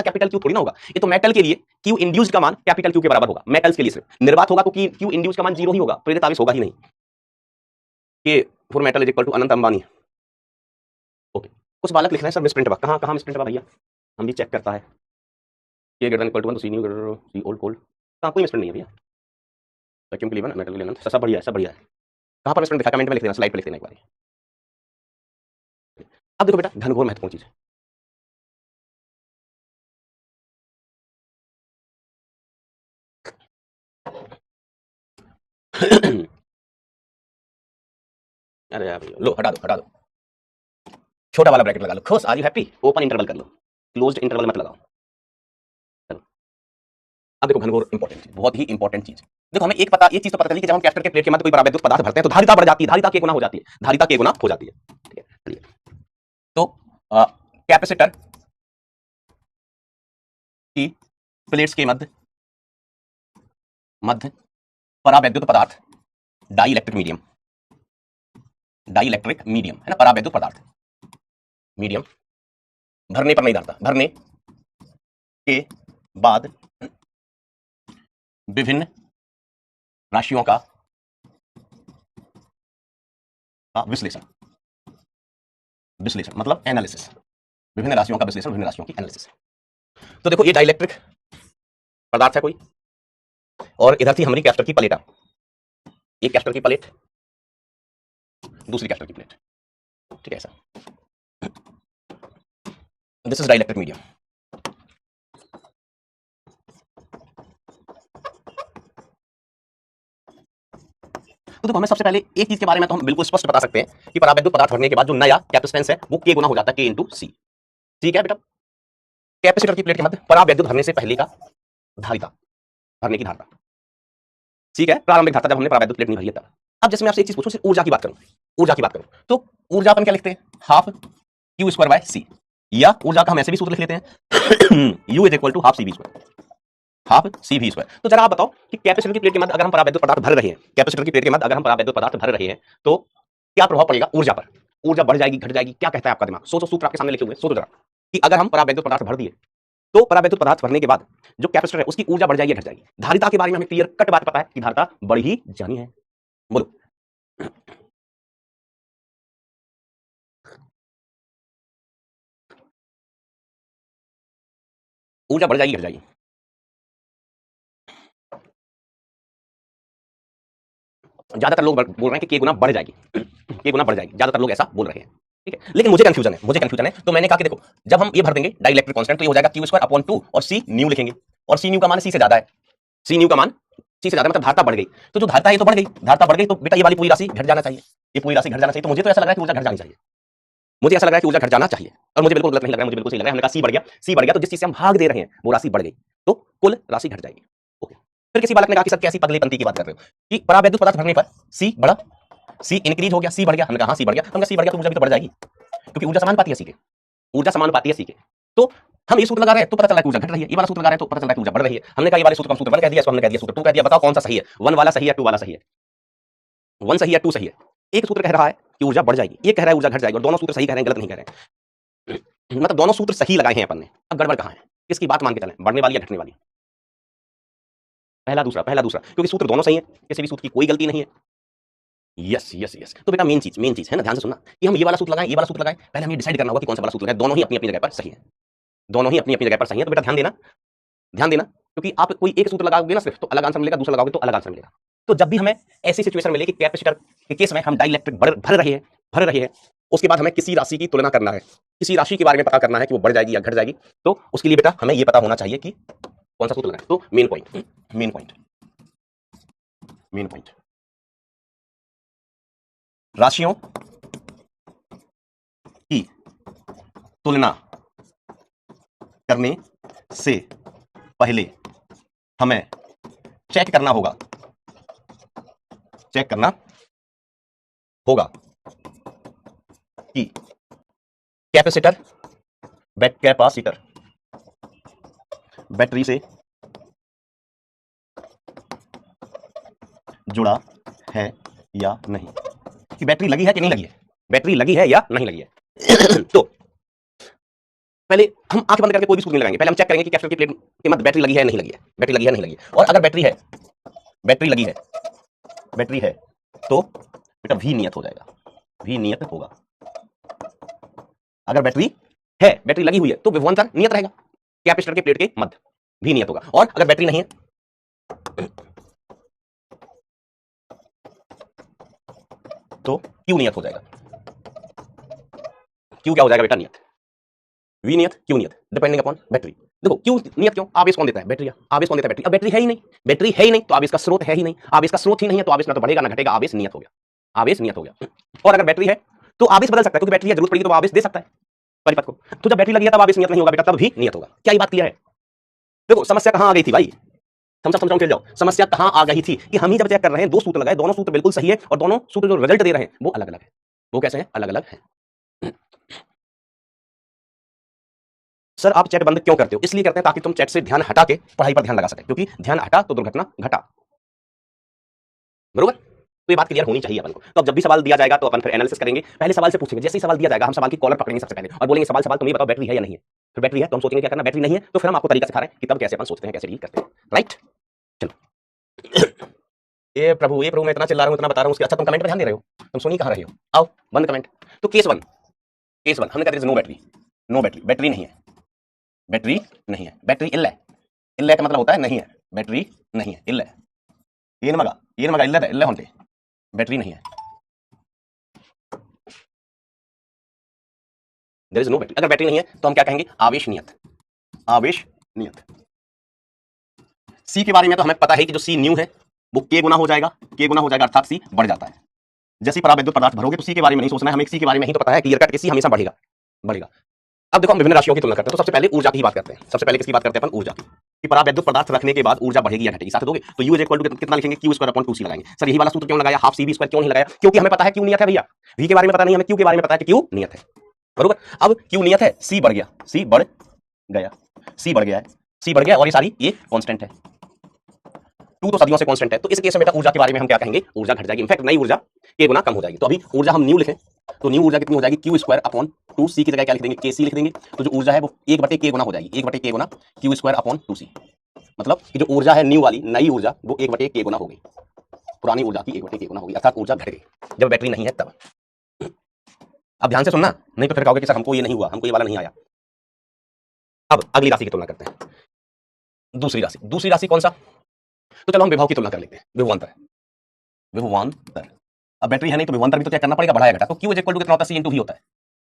कैपिटल क्यू थोड़ी ना होगा, ये तो मेटल के लिए क्यू इंड्यूज का मान कैपिटल क्यू के बराबर होगा, मेटल्स के लिए सिर्फ निर्वात होगा तो क्यू इंड्यूज का मान 0 ही होगा, प्रेरित आवेश होगा ही नहीं। K for metal is equal to Anant Ambani. Okay, कुछ बालक लिख रहे हैं सर मिसप्रिंट हुआ, कहां मिसप्रिंट हुआ भैया, हम भी चेक करता है। के ग्रेटर इक्वल टू 1 तो सी न्यू ग्रेटर सी ओल्ड कोल्ड, कहां कोई मिसप्रिंट नहीं है भैया। वैक्यूम के लिए मेटल के लिए अनंत, सब बढ़िया है, सब बढ़िया है। कहां पर मिसप्रिंट दिखा, कमेंट में लिख देना, स्लाइड पे लिख देना एक बार। अब देखो बेटा घनघोर महत्वपूर्ण चीज है। अरे यार लो हटा दो, छोटा वाला ब्रैकेट लगा लो, खुश, are you happy, open interval कर लो, क्लोज्ड इंटरवल मत लगाओ। चलो अब देखो घनघोर इंपॉर्टेंट चीज, बहुत ही इंपॉर्टेंट चीज। देखो हमें एक चीज तो पता चली कि जब हम कैप्चर के प्लेट के मध्य कोई परावैद्युत पदार्थ भरते हैं तो धारिता बढ़ जाती है, धारिता के गुना हो जाती है, धारिता के गुना हो जाती है। ठीक है, चलिए तो कैपेसिटर की प्लेट्स के मध्य परावैद्युत पदार्थ डाइइलेक्ट्रिक मीडियम है ना, परावैद्युत पदार्थ मीडियम भरने पर नहीं डालता, भरने के बाद विभिन्न राशियों का विश्लेषण मतलब एनालिसिस, विभिन्न राशियों का विश्लेषण, विभिन्न राशियों की एनालिसिस। तो देखो ये डाइइलेक्ट्रिक पदार्थ है कोई, और इधर थी हमारी कैस्टर की प्लेट, एक कैस्टर की प्लेट, दूसरी कैस्टर की प्लेट, ठीक है ऐसा। This is dielectric medium. तो देखो हमें सबसे पहले एक चीज के बारे में तो हम बिल्कुल स्पष्ट बता सकते हैं कि परावैद्युत पदार्थ भरने के बाद जो नया कैपेसिटेंस है वो के गुना हो जाता है, के इंटू सी। ठीक है बेटा, कैपेसिटर की प्लेट के मध्य परावैद्युत भरने से पहले का धारिता, भरने की धारिता, ठीक है, प्रारंभिक धारिता, जब हमने परावैद्युत प्लेट नहीं भरी है तब। अब जैसे मैं आपसे एक चीज पूछूं, सिर्फ ऊर्जा की बात करूं, तो ऊर्जा अपन क्या लिखते हैं, हाफ क्यू स्क्वायर बाय सी, या ऊर्जा का हम ऐसे भी सूत्र लिख लेते हैं U is equal to half C V square, half C V square. तो जरा आप बताओ कि कैपेसिटर की प्लेट के मध्य अगर हम परावैद्युत पदार्थ भर रहे हैं, कैपेसिटर की प्लेट के मध्य अगर हम परावैद्युत पदार्थ भर रहे हैं तो क्या प्रभाव पड़ेगा ऊर्जा पर, ऊर्जा बढ़ जाएगी घट जाएगी, क्या कहता है आपका दिमाग, सोचो, सूत्र आपके सामने लिखे हुए, सोचो जरा कि अगर हम परावैद्युत पदार्थ भर दिए तो परावैद्युत पदार्थ भरने के बाद जो कैपेसिटर है उसकी ऊर्जा बढ़ जाएगी घट जाएगी। धारिता के बारे में हमें क्लियर कट बात पता है कि धारिता बढ़ ही जानी है, बोलो। ऊर्जा बढ़ जाएगी घट जाएगी, ज्यादातर लोग बोल रहे हैं कि के गुना बढ़ जाएगी, के गुना बढ़ जाएगी, ज्यादातर लोग ऐसा बोल रहे हैं, ठीक है। लेकिन मुझे कंफ्यूजन है, तो मैंने कहा कि देखो जब हम ये भर देंगे डाइइलेक्ट्रिक कांस्टेंट तो ये हो जाएगा क्यू स्क्वायर अपॉन 2 और सी न्यू लिखेंगे, और सी न्यू का मान सी से ज्यादा है, सी न्यू का मान सी से ज्यादा मतलब धारिता बढ़ गई, तो जो धारिता है तो बढ़ गई, धारिता बढ़ गई तो बेटा ये वाली पूरी राशि घट जाना चाहिए, ये पूरी राशि घट जाना चाहिए। तो मुझे तो ऐसा लग रहा है कि ऊर्जा घट जानी चाहिए, मुझे ऐसा लग रहा है कि ऊर्जा घट जाना चाहिए, और मुझे बिल्कुल गलत नहीं लग रहा है, मुझे बिल्कुल सही लग रहा है। हमने कहा सी बढ़ गया तो जिस चीज से हम भाग दे रहे हैं वो राशि बढ़ गई, तो कुल राशि घट जाएगी। ओके, फिर किसी बालक ने कहा कि सर कैसी पगलेपंती की बात कर रहे हो कि परावैद्युत पदार्थ भरने पर सी बढ़ा, सी इंक्रीज हो गया, सी बढ़ गया, हमने कहा हाँ सी बढ़ गया, हमने सी बढ़ गया तो ऊर्जा भी तो बढ़ जाएगी, क्योंकि ऊर्जा समान पाती है सी के, ऊर्जा समान पाती है सी के। तो हम ये सूत्र लगा रहे हैं तो पता चल रहा है कि ऊर्जा घट रही है, ये वाला सूत्र लगा रहे हैं तो पता चल रहा है कि ऊर्जा बढ़ रही है। हमने कहा ये वाले सूत्र का सूत्र 1 कह दिया, इसको हमने कह दिया सूत्र 2 कह दिया, बताओ कौन सा सही है, 1 वाला सही है 2 वाला सही है, 1 सही है 2 सही है। एक सूत्र कह रहा है कि ऊर्जा बढ़ जाएगी, एक कह रहा है ऊर्जा घट जाएगी, और दोनों सूत्र सही कह रहे हैं, गलत नहीं कह रहे हैं, मतलब दोनों सूत्र सही लगाए हैं अपन ने। अब गड़बड़ कहां है, किसकी बात मान के चलें, बढ़ने वाली या घटने वाली, पहला दूसरा, क्योंकि सूत्र दोनों सही है, किसी भी सूत्र की कोई गलती नहीं है। यस तो बेटा मेन चीज है ना, ध्यान से सुनना कि हम ये वाला सूत्र लगाएं, ये वाला सूत्र लगाएं, पहले हमें डिसाइड करना होगा कि कौन सा वाला सूत्र लगाएं। दोनों ही अपनी अपनी जगह पर सही है, दोनों ही अपनी अपनी जगह पर सही है। तो बेटा ध्यान देना, क्योंकि आप कोई एक सूत्र लगाओगे ना सिर्फ तो अलग आंसर मिलेगा, दूसरा लगाओगे तो अलग आंसर मिलेगा। तो जब भी हमें ऐसी सिचुएशन मिले कि कैपेसिटर के केस में हम डाइइलेक्ट्रिक भर रहे हैं, उसके बाद हमें किसी राशि की तुलना करना है, किसी राशि के बारे में पता करना है कि वो बढ़ जाएगी या घट जाएगी, तो उसके लिए बेटा हमें ये पता होना चाहिए कि कौन सा सूत्र लगाएं। तो मेन पॉइंट राशियों की तुलना करने से पहले हमें चेक करना होगा कि कैपेसिटर बैटरी से जुड़ा है या नहीं, कि बैटरी लगी है कि नहीं लगी है, बैटरी लगी है या नहीं लगी है। तो पहले हम आंखें बंद करके कोई भी सूत्र नहीं लगाएंगे, पहले हम चेक करेंगे कि कैपेसिटर की प्लेट के मध्य बैटरी लगी है नहीं लगी है, बैटरी लगी है नहीं लगी है। और अगर बैटरी है, बैटरी लगी है, बैटरी है, तो बेटा V नियत हो जाएगा, V नियत होगा। अगर बैटरी है, बैटरी लगी हुई है, तो विभवांतर नियत रहेगा कैपेसिटर के प्लेट के मध्य, V नियत होगा। और अगर बैटरी नहीं है तो Q नियत हो जाएगा। Q क्या हो जाएगा बेटा? नियत। V नियत, Q नियत, डिपेंडिंग अपॉन बैटरी। देखो Q नियत क्यों? आवेश कौन देता है? बैटरी। आवेश कौन देता है? बैटरी। अब बैटरी है ही नहीं, बैटरी है ही नहीं तो आवेश का स्रोत है ही नहीं, आवेश का स्रोत ही नहीं है तो आवेश ना तो बढ़ेगा ना घटेगा, आवेश नियत हो गया, आवेश नियत हो गया। और अगर बैटरी है तो आवेश बदल सकता है, क्योंकि बैटरी है, जरूरत पड़ेगी तो आवेश दे सकता है परिपथ को। तो जब बैटरी लगी है तब आवेश नियत नहीं होगा बेटा, तब भी नियत होगा। क्या ये बात क्लियर है? देखो समस्या कहां आ गई थी भाई, समझाऊं खेल जाओ। समस्या कहां आ गई थी कि हम ही जब चेक कर रहे हैं, दो सूत्र लगाए, दोनों सूत्र बिल्कुल सही है और दोनों सूत्र जो रिजल्ट दे रहे हैं वो अलग अलग है। वो कैसे हैं? अलग अलग है। सर आप चैट बंद क्यों करते हो? इसलिए करते हैं ताकि तुम चैट से ध्यान हटा के पढ़ाई पर ध्यान लगा सके, क्योंकि ध्यान हटा तो दुर्घटना घटा। बरोबर? तो ये बात क्लियर होनी चाहिए अपन को। तो अब जब भी सवाल दिया जाएगा तो अपन फिर एनालिसिस करेंगे, पहले सवाल से पूछेंगे, जैसे ही सवाल दिया जाएगा हम सवाल की कॉलर पकड़ेंगे सबसे पहले और बोलेंगे सवाल तुम ये बताओ बैटरी है या नहीं है। फिर बैटरी है तो हम सोचेंगे क्या करना, बैटरी नहीं है तो फिर हम आपको तरीका सिखा रहे हैं कि तब कैसे अपन सोचते हैं, कैसे डील करते हैं। राइट, चलो। ये प्रभु मैं इतना चिल्ला रहा हूं, इतना बता रहा हूं उसके। अच्छा तुम कमेंट पे ध्यान दे रहे हो, तुम सुन ही कहां रहे हो? आओ बंद कमेंट। तो केस वन हमने कहा no battery, no battery, battery नहीं है, बैटरी नहीं है, बैटरी इल्ल है। इल्ल का मतलब होता है नहीं है, बैटरी नहीं है, इल्ल है। ये मगा इल्ल होते, बैटरी नहीं है, देयर इज नो बैटरी। अगर बैटरी नहीं है तो हम क्या कहेंगे? आवेश नियत, आवेश नियत। सी के बारे में तो हमें पता है कि जो सी न्यू है वो के गुना हो जाएगा, के गुना हो जाएगा अर्थात सी बढ़ जाता है। जैसे परावैद्युत पदार्थ भरोगे तो सी के बारे में नहीं सोचना है, हमें सी के बारे में ही तो पता है क्लियर कट कि सी हमेशा बढ़ेगा, बढ़ेगा। अब देखो हम विभिन्न राशियों की तुलना करते हैं, तो सबसे पहले ऊर्जा की बात करते हैं। सबसे पहले किसकी बात करते हैं अपन? ऊर्जा की, कि परावैद्युत पदार्थ रखने के बाद ऊर्जा बढ़ेगी या घटेगी। साथ दोगे तो U इज इक्वल टू कितना लिखेंगे? Q स्क्वायर अपॉन 2C लगाएंगे। सर यही वाला सूत्र क्यों लगाया? हाफ CV स्क्वायर क्यों नहीं लगाया? क्योंकि हमें पता है Q नियत है भैया, V के बारे में पता नहीं, हमें Q के बारे में पता है कि Q नियत है। बरोबर? अब Q नियत है, C बढ़ गया, C बढ़ गया, C बढ़ गया है, C बढ़ गया और ये सारी ये कांस्टेंट है। 2 तो सदियों से कांस्टेंट है, तो इस केस में बेटा ऊर्जा के बारे में हम क्या कहेंगे? ऊर्जा घट जाएगी, इनफैक्ट नई ऊर्जा के गुना कम हो जाएगी। तो अभी ऊर्जा हम न्यू लिखें तो न्यू ऊर्जा कितनी हो जाएगी? Q स्क्वायर अपॉन 2C की जगह क्या लिख देंगे? KC लिख देंगे। तो जो ऊर्जा है वो 1/K गुना हो जाएगी, 1/K गुना Q स्क्वायर अपॉन 2C। मतलब कि जो ऊर्जा है न्यू वाली, नई ऊर्जा, वो 1/K गुना हो गई, पुरानी ऊर्जा की 1/K गुना हो गई, अर्थात ऊर्जा घट गई जब बैटरी नहीं है तब। अब ध्यान से सुनना, नहीं तो फिर कहोगे कि सर हमको ये नहीं हुआ, हमको ये वाला नहीं आया। अब अगली राशि की तुलना करते हैं, दूसरी राशि। दूसरी राशि कौन सा? तो चलो हम विभव की तुलना कर लेते हैं, विभवांतर, विभवांतर। अब बैटरी है नहीं तो विभवांतर भी तो क्या करना पड़ेगा? बढ़ाया घटा। तो Q इज इक्वल टू कितना होता है? C इंटू V होता है,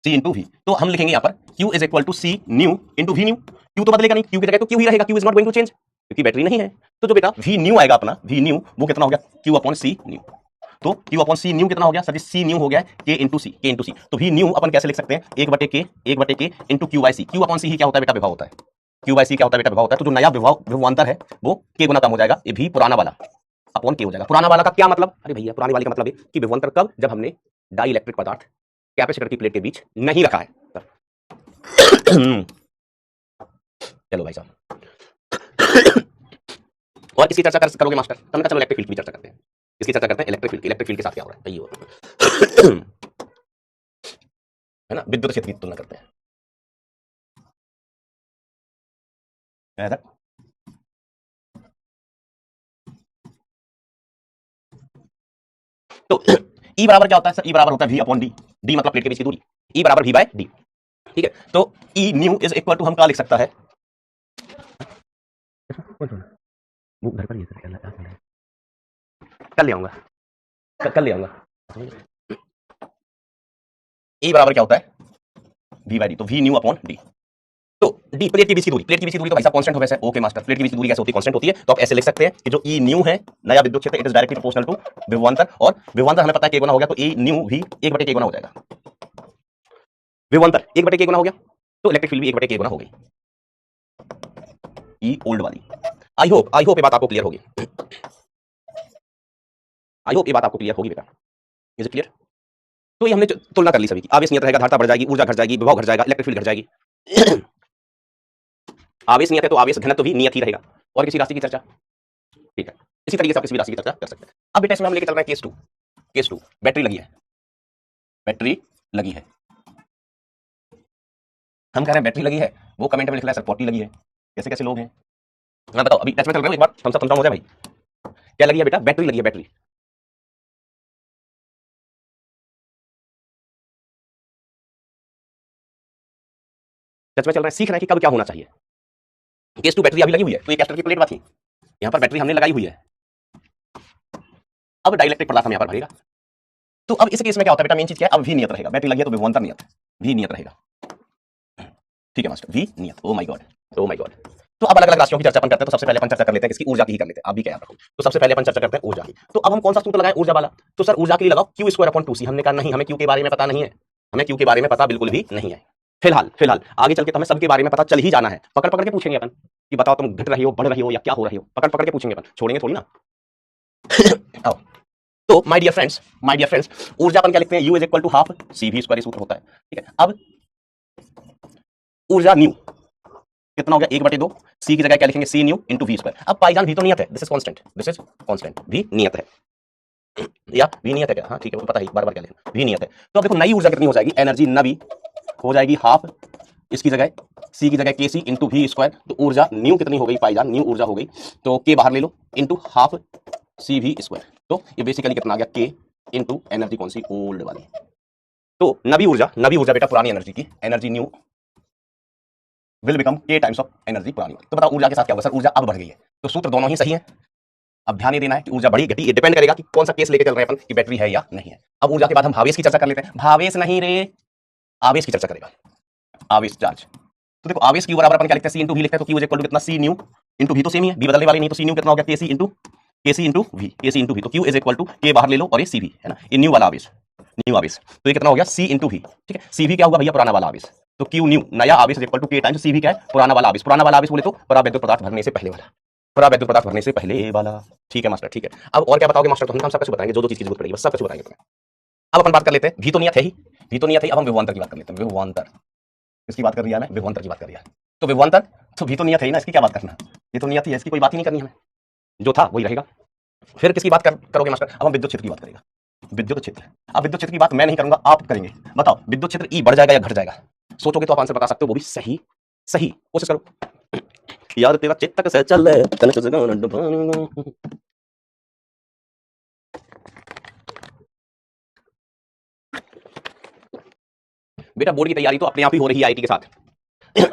C इंटू V। तो हम लिखेंगे यहाँ पर Q is equal to C new into V new. Q तो बदलेगा नहीं, Q की जगह तो Q ही रहेगा, Q is not going to change क्योंकि बैटरी नहीं है। तो जो बेटा V न्यू आएगा अपना, V न्यू वो कितना हो गया? Q upon C new. तो Q अपॉन C न्यू कितना हो गया? सर C न्यू हो गया K into C, K into C। तो V न्यू अपन कैसे लिख सकते हैं? 1/K into Q by C। Q upon C ही क्या होता है बेटा? विभव होता है। Q बाई C क्या होता है बेटा? विभव होता है। तो जो नया विभव विभवांतर है वो K गुना कम हो जाएगा, ये भी पुराना वाला अपॉन K हो जाएगा। पुराना वाला का क्या मतलब? अरे भैया पुराने वाले का मतलब है कि विभवांतर कब? जब हमने डाई इलेक्ट्रिक पदार्थ कैपेसिटर की प्लेट के बीच नहीं रखा है। चलो भाई साहब, और किसकी चर्चा करोगे मास्टर? हमने कहा चलो इलेक्ट्रिक फील्ड की चर्चा करते हैं। इसकी चर्चा करते हैं इलेक्ट्रिक फील्ड की। इलेक्ट्रिक फील्ड के साथ क्या हो रहा है ये है ना, विद्युत क्षेत्र की तुलना करते हैं। तो E बराबर क्या होता है? सर E बराबर होता है V अपॉन डी, डी मतलब प्लेट के बीच की दूरी, E बराबर V बाय डी। ठीक है, तो E new is equal to हम क्या लिख सकता है? वो घर पर ही है, कल ले आऊंगा, कल ले आऊंगा। E बराबर क्या होता है? V बाय डी, तो V न्यू अपॉन डी। तो डी प्लेट के बीच की दूरी, प्लेट के बीच की दूरी तो भाई साहब कांस्टेंट हो वैसे। ओके मास्टर, प्लेट के बीच की दूरी कैसे होती है? कांस्टेंट होती है। तो आप ऐसे लिख सकते हैं कि जो E न्यू है नया विद्युत क्षेत्र, it is directly proportional to विभवांतर, और विभवांतर हमें पता है K गुना हो गया, तो E न्यू भी 1/K गुना हो जाएगा। विभवांतर 1/K गुना हो गया तो इलेक्ट्रिक फील्ड भी 1/K गुना हो गई, E ओल्ड वाली। आई होप ये बात आपको क्लियर होगी, आई होप ये बात आपको क्लियर होगी बेटा। Is it clear? तो ये हमने तुलना कर ली सभी की। आवेश नियत रहेगा, धारिता बढ़ जाएगी, ऊर्जा घट जाएगी, विभव घट जाएगा, इलेक्ट्रिक फील्ड घट जाएगी। आवेश नियत है तो आवेश घनत्व भी नियत ही रहेगा। और किसी राशि की चर्चा? ठीक है, इसी तरीके से आप किसी भी राशि की चर्चा कर सकते हैं। अब बेटा इसमें हम लेके चल रहे हैं केस 2। केस 2 बैटरी लगी है, बैटरी लगी है, हम कह रहे हैं बैटरी लगी है, वो कमेंट में लिख रहा है सर 40 लगी है। कैसे कैसे लोग हैं? हाँ बताओ, अभी टच में चल रहे हो, एक बार थम्स अप डाउन हो जाए भाई। क्या लगी है बेटा? बैटरी लगी है, बैटरी। टच में चल रहा है, सीख रहे हैं कि कब क्या होना चाहिए। केस टू बैटरी अभी लगी हुई है, तो ये कैस्टर की प्लेट बात थी, यहाँ पर बैटरी हमने लगाई हुई है। अब डाइलेक्ट्रिक पदार्थ हम यहाँ पर भरेगा। तो अब इस केस में क्या होता है बेटा? मेन चीज क्या है? अब भी नियत रहेगा, बैटरी लगी है तो विभवांतर नियत, भी नियत रहेगा। ठीक है मास्टर, भी नियत। ओ my God, O my God. तो अब अलग अलग राशियों की चर्चा अपन करते हैं, तो सबसे पहले अपन चर्चा कर लेते हैं किसकी? ऊर्जा की ही कर लेते हैं। आप भी क्या याद रखो, तो सबसे पहले अपन चर्चा करते हैं ऊर्जा की। तो अब हम कौन सा सूत्र लगाएं ऊर्जा वाला? तो सर ऊर्जा के लिए लगाओ Q²/2C। हमने कहा नहीं, हमें Q के बारे में पता नहीं है, हमें Q के बारे में पता बिल्कुल भी नहीं है फिलहाल आगे चल के तो हमें सबके बारे में पता चल ही जाना है। पकड़ पकड़ के पूछेंगे अपन कि बताओ तुम घट रही हो, बढ़ रही हो, या क्या हो रही हो। पकड़ पकड़ के पूछेंगे अपन, छोड़ेंगे थोड़ी ना। आओ, तो माय डियर फ्रेंड्स, ऊर्जा अपन क्या लिखते हैं? U = ½ CV², सूत्र होता है। ठीक है, अब ऊर्जा न्यू कितना हो गया? 1/2। सी की जगह क्या लिखेंगे? C new × V²। अब पाईजान भी तो नियत है, दिस इज कांस्टेंट, भी नियत है, या भी नियत है क्या? हाँ ठीक है, वो पता ही, बार बार क्या लिखना, भी नियत है। तो अब देखो नई ऊर्जा कितनी हो जाएगी? एनर्जी नवी हो जाएगी ½ इसकी जगह C की जगह KC × V²। तो ऊर्जा न्यू कितनी हो गई? पाईजान न्यू ऊर्जा हो गई, तो K बाहर ले लो, × ½ CV²। तो ये बेसिकली कितना आ गया? K × एनर्जी कौन सी? ओल्ड वाली। तो नवी ऊर्जा बेटा पुरानी एनर्जी की, energy new will become K times of energy पुरानी वाली। तो बताओ ऊर्जा के साथ क्या होगा? सर ऊर्जा अब बढ़ गई है, तो सूत्र दोनों ही सही है। अब ध्यान ये देना है कि ऊर्जा बढ़ी घटी, ये डिपेंड करेगा कि कौन सा केस लेके चल रहे हैं अपन, कि बैटरी है या नहीं है। अब ऊर्जा के बाद हम भावेश की चर्चा कर लेते हैं। भावेश नहीं रे, आवेश की चर्चा करेगा, आवेश चार्ज। तो देखो आवेश की बराबर अपन क्या लिखते हैं? C × V लिखते हैं। तो Q = कितना? C न्यू × V, तो सेम ही है, V बदलने वाली नहीं, तो C न्यू कितना हो गया? KC × V। तो Q = K बाहर ले लो, और ये CV है ना, ये न्यू वाला आवेश, न्यू आवेश। तो ये कितना हो गया? C × V। ठीक है, CV क्या होगा भैया? पुराना वाला आवेश। तो Q न्यू नया आवेश = K टाइम्स CV क्या है? पुराना वाला आवेश। पुराना वाला आवेश बोले तो परावैद्युत पदार्थ भरने से पहले वाला, परावैद्युत पदार्थ भरने से पहले वाला। ठीक है मास्टर, ठीक है। अब और क्या बताओगे मास्टर? तो हम सब कुछ बताएंगे, जो चीज की जरूरत पड़ेगी बस सब कुछ बताएंगे। अब अपन बात कर लेते हैं, भी तो नियत है ही, भी तो नियत है। अब हम विभवांतर की बात कर लेते हैं। विभवांतर किसकी बात कर रही है? मैं विभवांतर की बात कर रही है। तो विभवांतर तो भी तो नियत है ही ना, इसकी क्या बात करना? ये तो नियत ही है, इसकी कोई बात ही नहीं करनी हमें, जो था वही रहेगा। फिर किसकी बात करोगे मास्टर? अब हम विद्युत क्षेत्र की बात करेंगे, विद्युत क्षेत्र। अब विद्युत क्षेत्र की बात मैं नहीं करूंगा, आप करेंगे। बताओ विद्युत क्षेत्र ई बढ़ जाएगा या घट जाएगा? सोचोगे तो आप आंसर बता सकते हो, वो भी सही सही कोशिश करो। यार तेरा चित्त कैसे चल रहा है? बेटा बोर्ड की तैयारी तो अपने आप ही हो रही है आईटी के साथ।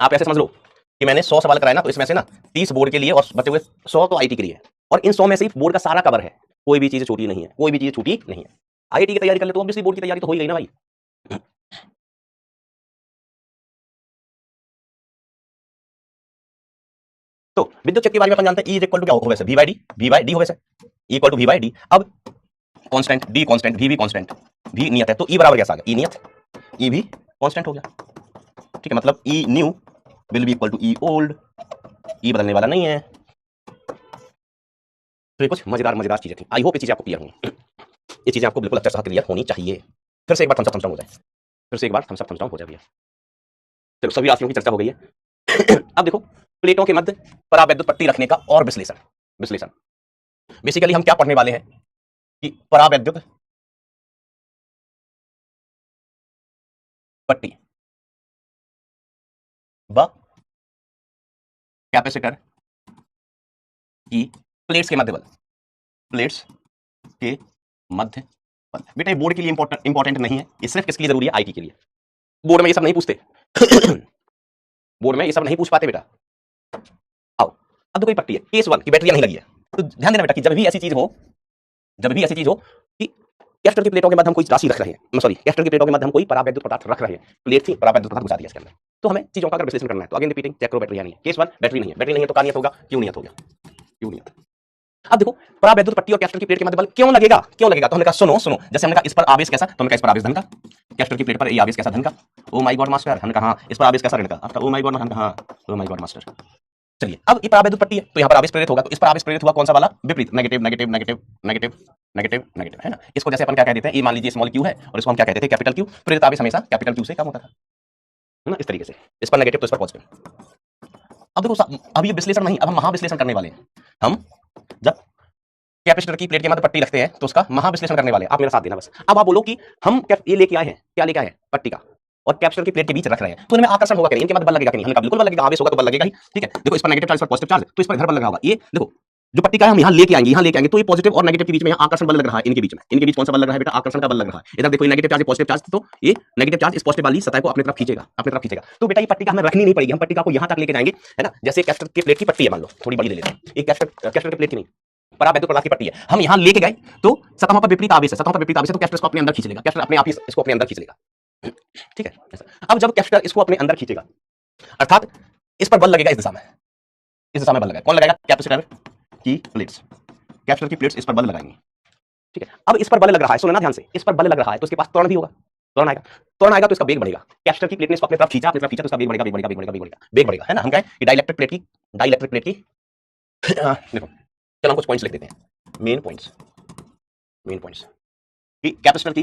आप ऐसे समझ लो कि मैंने 100 सवाल कराए ना, तो इसमें से ना 30 बोर्ड के लिए और बचे हुए 100 तो आईटी के लिए, और इन 100 में से बोर्ड का सारा कवर है, कोई भी चीज छूटी नहीं है, कोई भी चीज छूटी नहीं है। आईटी की तैयारी कर ले तो ऑब्वियसली बोर्ड की तैयारी तो हो ही गई ना भाई। तो विद्युत क्षेत्र के बारे में अपन जानते हैं, E = क्या हो वैसे? V/D हो वैसे, E = V/D। अब कांस्टेंट, D कांस्टेंट, V भी कांस्टेंट, V नियत है, तो E बराबर कैसा आ गया? E नियत, E भी कांस्टेंट हो गया। ठीक है, मतलब E new will be equal to E old, E बदलने वाला नहीं है। तो ये कुछ मजेदार चीजें थी। आई होप ये चीजें आपको क्लियर होंगी, ये चीजें आपको बिल्कुल अच्छे से क्लियर होनी चाहिए। फिर से एक बार थम्स अप हो जाए, फिर से एक बार थम्स अप हो जाए भैया। चलो सभी राशियों की चर्चा हो गई है। अब देखो प्लेटों के मध्य परावैद्युत पट्टी रखने का और विश्लेषण। बेसिकली हम क्या पढ़ने वाले हैं कि परावैद्युत पट्टी व कैपेसिटर की प्लेट्स के मध्य बल, प्लेट्स के मध्य बल। बेटा ये बोर्ड के लिए इंपॉर्टेंट नहीं है, ये सिर्फ किसके लिए जरूरी है? आईटी के लिए। बोर्ड में ये सब नहीं पूछते। बोर्ड में ये सब नहीं पूछ पाते बेटा। आओ अब तो कोई पट्टी है, केस 1 की बैटरी नहीं लगी है, तो ध्यान देना बेटा कि जब भी ऐसी चीज हो कि कैस्टर की प्लेटों के मध्य हम कोई राशि रख रहे हैं, सॉरी कैस्टर की प्लेटों के मध्य हम कोई परावैद्युत पदार्थ रख रहे हैं, प्लेट थी परावैद्युत पदार्थ घुसा दिया इसके अंदर, तो हमें चीजों का अगर विश्लेषण करना है तो अगेन रिपीटिंग, चेक करो बैटरी नहीं है। केस 1 बैटरी नहीं है तो क्या नियत होगा? क्यों नियत हो गया, क्यों नियत। अब देखो परावैद्युत पट्टी और कैस्टर की प्लेट के मध्य बल क्यों लगेगा? तो हमने कहा सुनो, जैसे हमने कहा इस पर आवेश कैसा, तो हमने कहा इस पर आवेश धन का, कैस्टर की प्लेट पर ये आवेश कैसा? धन का। ओ माय गॉड मास्टर, हमने कहा इस पर आवेश कैसा? ऋण का। अब ओ माय गॉड, हमने कहा ओ माय गॉड मास्टर। चलिए अब ये परावैद्युत पट्टी है तो यहाँ पर आवेश प्रेरित होगा, तो इस पर आवेश प्रेरित हुआ कौन सा वाला? विपरीत, negative negative negative negative negative negative, है ना। इसको जैसे अपन क्या कह देते हैं, ये मान लीजिए स्मॉल क्यू है और इसको हम क्या कहते थे? Capital Q. प्रेरित आवेश हमेशा कैपिटल क्यू से कम होता था, है ना, इस तरीके से। इस पर नेगेटिव तो इस पर पॉजिटिव। अब देखो अब ये विश्लेषण नहीं, अब हम महाविश्लेषण करने वाले हैं। हम जब कैपेसिटर की प्लेट के मध्य पट्टी रखते हैं तो उसका महाविश्लेषण करने वाले हैं। आप मेरा साथ देना बस। अब आप बोलो कि हम ये लेके आए हैं, क्या लेके आए हैं? पट्टी का, और कैपेसिटर की प्लेट के बीच रख रहे हैं, तो इनमें आकर्षण होगा कि नहीं, इनके मध्य बल लगेगा कि नहीं? हमने कहा बिल्कुल बल लगेगा, आवेश होगा तो बल लगेगा ही। ठीक है, देखो इस पर नेगेटिव चार्ज, इस पर पॉजिटिव चार्ज, तो इस पर इधर बल लगा होगा। ये देखो जो पट्टिका है हम यहाँ लेके आएंगे, तो ये पॉजिटिव और नेगेटिव के बीच में यहाँ आकर्षण बल लग रहा है, इनके बीच में, इनके बीच कौन सा बल लग रहा है बेटा? आकर्षण का बल लग रहा है। इधर देखो ये नेगेटिव चार्ज, पॉजिटिव चार्ज, तो ये नेगेटिव चार्ज इस पॉजिटिव वाली सतह को अपनी तरफ खींचेगा, अपनी तरफ खींचेगा। तो बेटा ये पट्टिका हमें रखनी नहीं पड़ेगी, हम पट्टिका को यहाँ तक लेके जाएंगे, है ना? जैसे कैपेसिटर की प्लेट की पट्टी है, मान लो थोड़ी बड़ी ले लेते हैं, एक कैपेसिटर की प्लेट की नहीं, परावैद्युत पदार्थ की पट्टी है, हम यहाँ लेके गए तो सतहों पर विपरीत आवेश है, सतहों पर विपरीत आवेश है, तो कैपेसिटर इसको अपने अंदर खींच लेगा, कैपेसिटर अपने आप ही इसको अपने अंदर खींच लेगा। ठीक है, अब जब कैपेसिटर इसको अपने अंदर खींचेगा, अर्थात इस पर बल लगेगा, इस दिशा में, इस दिशा में बल लगेगा। कौन लगाएगा? कैपेसिटर की प्लेट्स, कैपेसिटर की प्लेट्स इस पर बल लगाएंगी। ठीक है, अब इस पर बल लग रहा है, सुनना ध्यान से, इस पर बल लग रहा है तो इसके पास त्वरण भी होगा, त्वरण आएगा तो इसका वेग बढ़ेगा। कैपेसिटर की प्लेट ने इसको अपनी तरफ खींचा, तो इसका वेग बढ़ेगा, वेग बढ़ेगा, है ना? हम कहें कि डाइलेक्ट्रिक प्लेट की देखो चलो हम कुछ पॉइंट्स लिख देते हैं, मेन पॉइंट्स कि कैपेसिटर की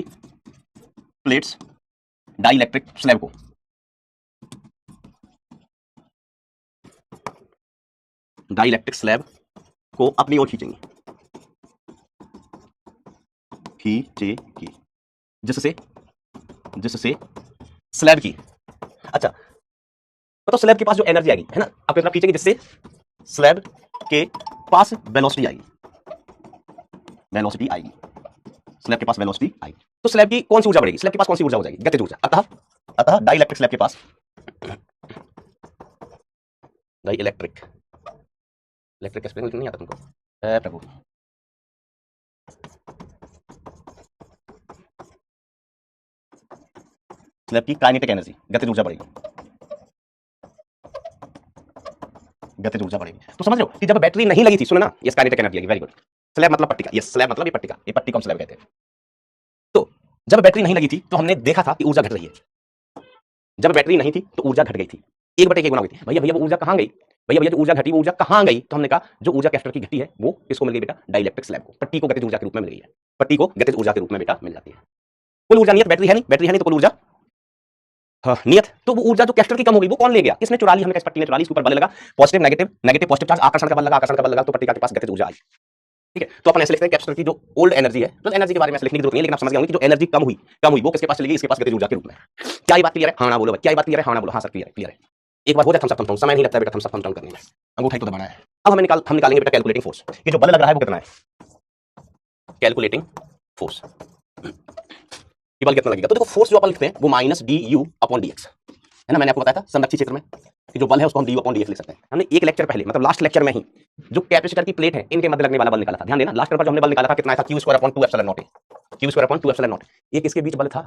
प्लेट्स डाइलेक्ट्रिक स्लैब को अपनी ओर खींचेंगी, जिससे स्लैब की, अच्छा तो स्लैब के पास जो एनर्जी आएगी, है ना, अपनी तरफ खींचेंगे, जिससे स्लैब के पास वेलोसिटी आएगी, स्लैब के पास वेलोसिटी आएगी। तो स्लैब की कौन सी ऊर्जा बढ़ेगी? स्लैब के पास कौन सी ऊर्जा हो जाएगी? गतिज ऊर्जा। अतः डाइलेक्ट्रिक स्लैब के पास, डाइलेक्ट्रिक नहीं आता तुमको? प्रभु, स्लैब की काइनेटिक एनर्जी, गतिज ऊर्जा बढ़ेगी, तो समझ रहे हो कि जब बैटरी नहीं लगी थी, सुनो ना, ये काइनेटिक एनर्जी लगी, वेरी गुड। स्लैब मतलब पट्टिका, ये स्लैब मतलब ये पट्टी को हम स्लैब कहते हैं। तो जब बैटरी नहीं लगी थी तो हमने देखा था कि ऊर्जा घट रही है, जब बैटरी नहीं थी तो ऊर्जा घट गई थी, 1/1 गुना हुई थी। भैया वो ऊर्जा कहां गई? भैया जो ऊर्जा घटी वो ऊर्जा कहां गई? तो हमने कहा जो ऊर्जा कैपेसिटर की घटी है वो किसको मिल गई बेटा? डाइलेक्ट्रिक स्लैब को, पट्टी को गतिज ऊर्जा के रूप में मिल गई है, पट्टी को गतिज ऊर्जा के रूप में बेटा मिल जाती है। कुल ऊर्जा नियत, बैटरी है नहीं तो कुल ऊर्जा नियत, तो वो ऊर्जा जो कैपेसिटर की कम हो गई वो कौन ले गया? किसने चुरा ली? हमने, पट्टी ने चुरा ली, इसके ऊपर बल लगा, पॉजिटिव नेगेटिव पॉजिटिव चार्ज, आकर्षण का बल लगा, तो पट्टिका के पास गतिज ऊर्जा आई। ठीक है, तो अपन ऐसे लिखते हैं कैपेसिटर की जो ओल्ड एनर्जी है, तो एनर्जी के बारे में लिखने की जरूरत नहीं है, लेकिन आप समझ गए होंगे कि जो एनर्जी कम हुई वो किसके पास चली गई? इसके पास गतिज ऊर्जा के रूप में। क्या ये बात क्लियर है? हाँ ना बोलो, क्या ये बात क्लियर है? हाँ ना बोलो। हाँ सर क्लियर है। एक बार हो जाए थम्स अप, समय नहीं लगता बेटा थम्स अप काउंट करने में, अंगूठा तो दबाना है। अब हम निकालेंगे बेटा कैलकुलेटिंग फोर्स, ये जो बल लग रहा है वो कितना है? कैलकुलेटिंग फोर्स, बल कितना लगेगा? तो देखो फोर्स जो अपन लिखते हैं वो माइनस du/dx है ना, मैंने आपको बताया था संरक्षित क्षेत्र में कि जो बल है उसको हम du/dx लिख सकते हैं। हमने एक लेक्चर पहले, मतलब लास्ट लेक्चर में ही, जो कैपेसिटर की प्लेट है इनके मध्य लगने वाला बल निकाला था। ध्यान देना, लास्ट पर जो हमने बल निकाला था कितना था? q²/2ε0, ये किसके बीच बल था?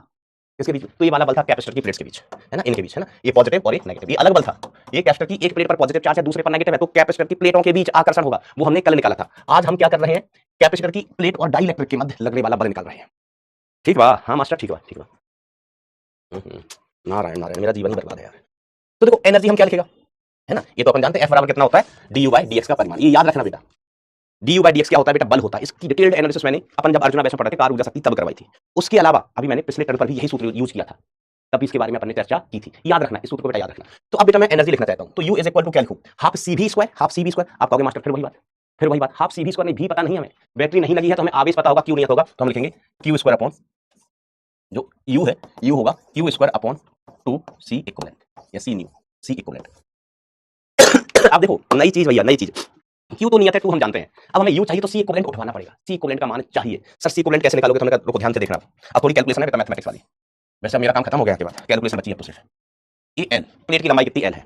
किसके बीच? तो ये वाला बल था कैपेसिटर की प्लेट्स के बीच, है ना, इनके बीच, है ना, ये पॉजिटिव और ये नेगेटिव, ये अलग बल था। ये कैपेसिटर की एक प्लेट पर पॉजिटिव चार्ज है, दूसरे पर नेगेटिव है, तो कैपेसिटर की प्लेटों के बीच आकर्षण होगा, वो हमने कल निकाला था। आज हम क्या कर रहे हैं? कैपेसिटर की प्लेट और डाइलेक्ट्रिक के मध्य लगने वाला बल निकाल रहे हैं। ठीक बा? हाँ मास्टर, ठीक बा। नारायण मेरा जीवन ही बर्बाद है यार। तो देखो एनर्जी हम क्या लिखेगा, है ना, ये तो अपन जानते हैं F बराबर कितना होता है? du/dx का परिमाण। ये याद रखना बेटा, du/dx क्या होता है बेटा? बल होता है। इसकी डिटेल्ड एनालिसिस मैंने अपन जब अर्जुना बैच में पढ़ा था, कार ऊर्जा शक्ति, तब करवाई थी। उसके अलावा अभी मैंने पिछले टर्न पर भी यही सूत्र यूज किया था, तब इसके बारे में अपन ने चर्चा की थी। याद रखना, इस सूत्र को बेटा याद रखना। तो अब बेटा मैं एनर्जी लिखना चाहता हूं, तो U इज इक्वल टू क्या लिखूं? Half CV²। आप कहोगे मास्टर फिर वही बात, हाफ CV² में भी पता नहीं हमें, बैटरी नहीं लगी है तो हमें आवेश पता होगा, क्यों नियत होगा, तो हम लिखेंगे q² अपॉन जो U है, U होगा q²/2C इक्विवेलेंट या C इक्विवेलेंट। अब देखो नई चीज भैया, नई चीज, Q तो नियत है, 2 हम जानते हैं, अब हमें U चाहिए तो C इक्विवेलेंट उठवाना पड़ेगा। C इक्विवेलेंट का मान चाहिए। सर C इक्विवेलेंट कैसे निकालोगे? तो हमने कहा रुको ध्यान से देखना, अब थोड़ी कैलकुलेशन है बेटा मैथमेटिक्स वाली। वैसे मेरा काम खत्म हो गया, के बाद कैलकुलेशन बची है तो सिर्फ ये L, प्लेट की लंबाई कितनी L है,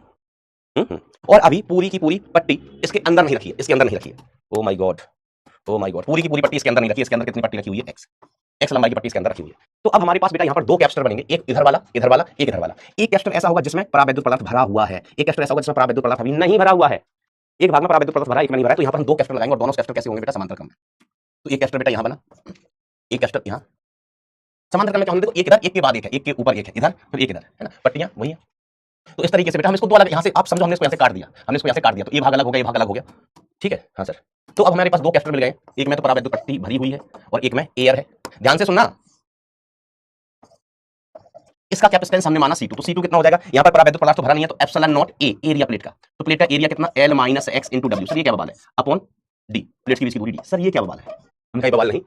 और अभी पूरी की पूरी पट्टी इसके अंदर नहीं रखी है, ओ माय गॉड, पूरी की पूरी पट्टी इसके अंदर नहीं रखी है। इसके अंदर कितनी पट्टी रखी हुई है? x लंबाई की पट्टी इसके अंदर रखी हुई है। तो अब हमारे पास बेटा यहाँ पर 2 कैपेसिटर बनेंगे, एक इधर वाला, एक इधर वाला। एक कैपेसिटर ऐसा होगा जिसमें परावैद्युत पदार्थ भरा हुआ है, एक कैपेसिटर ऐसा होगा जिसमें परावैद्युत पदार्थ अभी नहीं भरा हुआ है। एक भाग में परावैद्युत पदार्थ भरा, एक में नहीं भरा है, तो यहाँ पर हम 2 कैपेसिटर लगाएंगे और दोनों कैपेसिटर कैसे होंगे बेटा? समांतर क्रम में। तो एक कैपेसिटर बेटा यहाँ बना, एक कैपेसिटर यहाँ, समांतर क्रम में क्या होंगे? देखो एक इधर, एक के बाद एक है, एक के ऊपर एक है, इधर फिर एक इधर, है ना, पट्टियां वही है। तो इस तरीके से बेटा हम इसको 2 अलग, यहाँ से आप समझो हमने इसको यहाँ से काट दिया, तो ये भाग अलग हो गया, ये भाग अलग हो गया। ठीक है, हाँ सर। तो अब हमारे पास 2 कैपेसिटर मिल गए, एक में तो परावैद्युत पट्टी भरी हुई है और एक में एयर है। ध्यान से सुनना, इसका कैपेसिटेंस हमने माना C2, तो C2 कितना हो जाएगा? यहाँ पर परावैद्युत पदार्थ तो भरा नहीं है, तो ε0 A एरिया प्लेट का, तो प्लेट का एरिया कितना? L - x × W। सर ये क्या बवाल है? अपॉन D, प्लेट की बीच की दूरी D। सर ये क्या बवाल है? हमने कहा बवाल नहीं,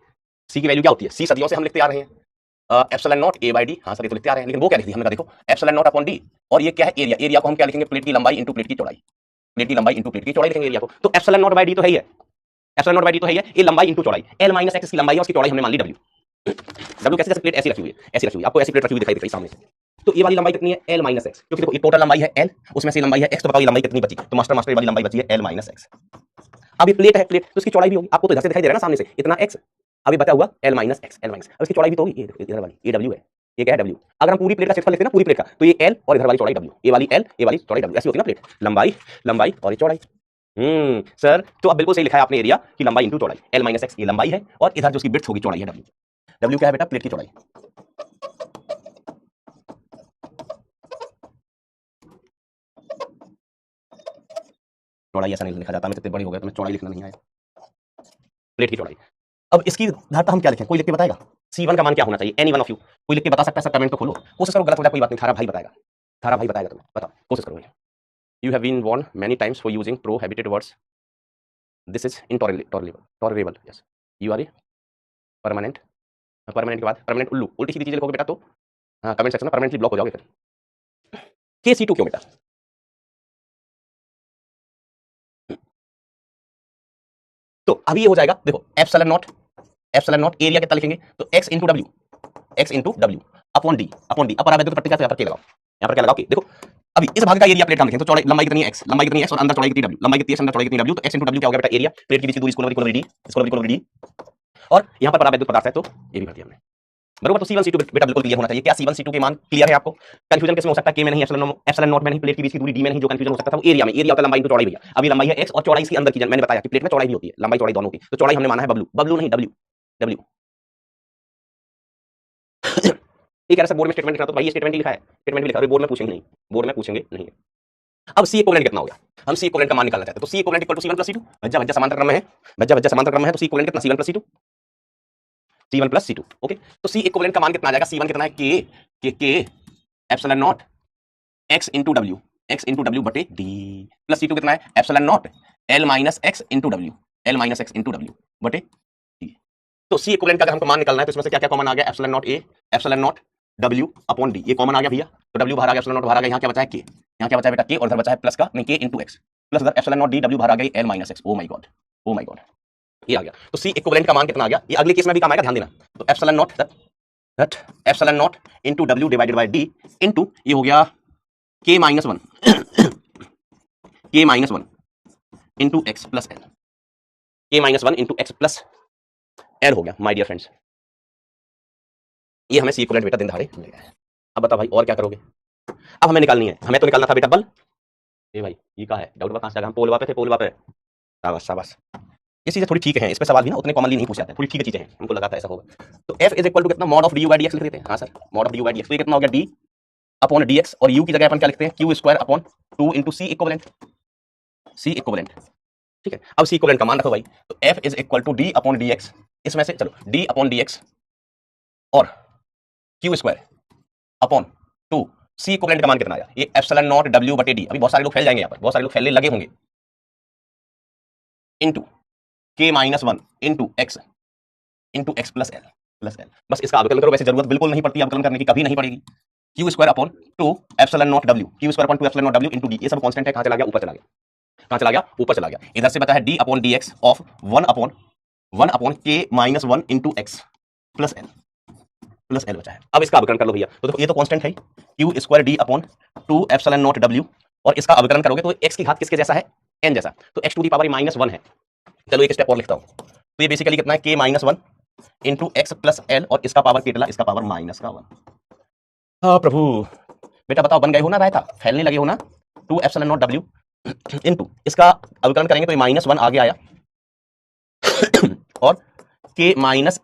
C की वैल्यू क्या होती है? C सदियों से हम लिखते आ रहे हैं, epsilon naught A by D. हाँ सर ये तो लिखते आ रहे हैं, लेकिन वो क्या लिख दी हमने कहा, देखो एप्सिलॉन नॉट अपॉन डी, और ये क्या है एरिया, एरिया को हम क्या लिखेंगे, प्लेट की लंबाई इंटू प्लेट की चौड़ाई, प्लेट की लंबाई इंटू प्लेट की चौड़ाई लिखेंगे एरिया को। तो एप्सिलॉन नॉट बाई डी तो है ही है, एप्सिलॉन नॉट बाई डी तो है ही है, ये लंबाई इंटू चौड़ाई, एल माइनस एक्स की लंबाई है, उसकी चौड़ाई हमने मान ली डब्ल्यू। डब्ल्यू कैसे, जैसे प्लेट ऐसी रखी हुई है, ऐसी रखी हुई है, आपको ऐसी प्लेट रखी हुई दिखाई दे रही सामने से, तो ये वाली लंबाई कितनी है, एल माइनस एक्स, क्योंकि देखो ये टोटल लंबाई है एल, उसमें से लंबाई है एक्स, तो बताओ ये लंबाई कितनी बची, तो मास्टर ये वाली लंबाई बची है एल माइनस एक्स। अब ये प्लेट है, प्लेट तो उसकी चौड़ाई भी होगी, आपको तो इधर से दिखाई दे रहा है ना सामने से इतना एक्स, अभी बचा हुआ L minus x, L minus, अब इसकी चौड़ाई भी तो होगी, ये इधर वाली ये डब्ल्यू है, ये क्या है डब्ल्यू। अगर हम पूरी प्लेट का क्षेत्रफल लिखते हैं ना, पूरी प्लेट का, तो ये एल और इधर वाली चौड़ाई डब्ल्यू, ये वाली एल ये वाली चौड़ाई डब्ल्यू, ऐसी होती है ना प्लेट, लंबाई लंबाई और ये चौड़ाई। सर तो अब बिल्कुल सही लिखा है आपने, एरिया की लंबाई इंटू चौड़ाई, एल माइनस एक्स ये लंबाई है, और इधर जो उसकी विड्थ होगी चौड़ाई है डब्ल्यू। डब्ल्यू क्या है बेटा, प्लेट की चौड़ाई। चौड़ाई ऐसा नहीं लिखा जाता, मैं कितने बड़ी हो गया तो मैं चौड़ाई लिखना नहीं आया, प्लेट की चौड़ाई। अब इसकी धारता हम क्या लिखें, कोई लिख के बताएगा, C1 का मान क्या होना चाहिए, एनी वन ऑफ यू, कोई लिख के बता सकता है सर, कमेंट तो खोलो, कोशिश करो, गलत हो जाए कोई बात नहीं, थारा भाई बताएगा, थारा भाई बताएगा, तुम्हें बताओ, कोशिश करो। You have been warned many times for using prohibited words, this is intolerable, yes you are a permanent, permanent के बाद परमानेंट उल्लू, उल्टी सीधी चीजें लिखोगे बेटा तो हाँ कमेंट सेक्शन में परमानेंटली ब्लॉक हो जाओगे फिर। KC2 क्यों बेटा, तो अभी ये हो जाएगा, देखो एप्सिलॉन नॉट एरिया कितना लिखेंगे, तो x into W upon D, अब बराबर तो पट्टी का यहाँ पर क्या लगाओ, यहाँ पर क्या लगाओ, देखो अभी इस भाग का एरिया प्लेट हम लिखें, तो चौड़ाई लंबाई कितनी है x, लंबाई कितनी है x, और अंदर चौड़ाई कितनी w, लंबाई कितनी है, अंदर चौड़ाई कितनी w, तो x इंटू डब्ल्यू क्या हो गया बेटा, एरिया, प्लेट के बीच की दूरी, इसको इक्वल डी, और यहाँ पर बराबर पदार्थ है, तो ये भी भर दिया हमने बरोबर। तो C1 C2 बेटा बिल्कुल क्लियर होना चाहिए, क्या C1 C2 के मान क्लियर है आपको, कंफ्यूजन किसमें हो सकता है, के में नहीं, एप्सिलॉन नॉट में नहीं, प्लेट के बीच की दूरी डी में नहीं, जो कंफ्यूजन हो सकता था वो एरिया में, एरिया होता है लंबाई इंटू चौड़ाई भैया, अभी लंबाई है x और चौड़ाई इसके अंदर की, मैंने बताया कि प्लेट में चौड़ाई भी होती है, लंबाई चौड़ाई दोनों की, तो चौड़ाई हमने माना है बब्लू नहीं डब्ल्यू। ठीक है, बोर्ड में स्टेटमेंट लिखा, तो भाई ये स्टेटमेंट ही लिखा है, स्टेटमेंट भी लिखा है, बोर्ड में पूछेंगे नहीं, बोर्ड में पूछेंगे नहीं। अब C इक्विवेलेंट कितना हो गया, हम C इक्विवेलेंट का मान निकालना चाहते हैं, तो C equivalent equal to C1 plus C2, भज्जा समांतर क्रम में है, भज्जा समांतर क्रम में है, तो C इक्विवेलेंट कितना, C1 प्लस C2, ओके। तो C इक्विवेलेंट का मान कितना आ जाएगा, C1 कितना है, के epsilon not x into W बटे डी, प्लस C2 कितना है, epsilon not L minus x into W बटे डी। तो C इक्विवेलेंट का अगर हमको मान निकालना है, तो इसमें से क्या क्या कॉमन आ गया, epsilon naught W upon D, ये कॉमन आ गया भैया, तो W बाहर आ गया, एप्सिलॉन नॉट बाहर आ गया, यहाँ क्या बचा है, K, यहाँ क्या बचा है बेटा, K, और इधर बचा है प्लस का नहीं, K इंटू एक्स, प्लस इधर एप्सिलॉन नॉट डी, W बाहर आ गया, L minus x, O my God, ये आ गया। तो C इक्विवेलेंट का मान कितना आ गया, ये अगले केस में भी काम आएगा, ध्यान देना, तो epsilon not that epsilon not into W divided by D into ये हो गया K minus one into X plus L, K minus one into X plus L हो गया माय डियर फ्रेंड्स, ये हमें C इक्विवेलेंट बेटा दिन दहाड़े मिल गया है। अब बताओ भाई और क्या करोगे, अब हमें निकालनी है, हमें तो निकालना था बेटा बल, ए भाई ये क्या है, डाउट कहां से आ गया, हम पोलवा पे थे, पोलवा पे, शाबाश ये चीजें थोड़ी ठीक है, इस पे सवाल भी ना उतने कॉमनली नहीं पूछ जाते, थोड़ी ठीक है चीजें हैं, हमको लगा था ऐसा होगा। तो F इज इक्वल टू कितना, mod of du by dx लिख देते हैं, हाँ sir mod of du by dx, तो ये कितना हो गया d अपॉन dx, और u की जगह अपन क्या लिखते हैं, q square upon 2 into C equivalent, ठीक है। अब C इक्विवेलेंट का मान रखो भाई, तो F is equal to d upon dx, इसमें से चलो d अपॉन dx और q square upon 2, C equivalent का मान कितना आया, ये एप्सिलॉन नॉट W बटे d, अभी बहुत सारे लोग फैल जाएंगे यहाँ पर, बहुत सारे लोग फैलने लगे होंगे, into K minus one into X plus L, बस इसका अवकलन करो, वैसे जरूरत बिल्कुल नहीं पड़ती अवकलन करने की, कभी नहीं पड़ेगी, Q square upon 2 epsilon naught W, Q square upon 2 epsilon naught W into D, ये सब कांस्टेंट है, कहां चला गया, ऊपर चला गया, कहां चला गया, ऊपर चला गया, इधर से बता है d upon dx of 1 upon K minus one into X plus L बचा है। अब इसका अवकलन कर लो भैया, तो देखो ये तो कांस्टेंट है, Q square D upon 2 epsilon naught W, और इसका अवकलन करोगे तो x की घात किसके जैसा है, n जैसा, तो x to the power minus 1 है। चलो एक स्टेप और लिखता हूं, तो ये बेसिकली कितना है, K minus one into X plus L, और इसका पावर कितना, इसका पावर माइनस का 1। हाँ प्रभु बेटा बताओ बन गए हो ना रायता, फैलने लगे हो ना, 2 एप्सिलॉन नॉट W इंटू इसका अवकलन करेंगे तो ये माइनस 1 आगे आया और K minus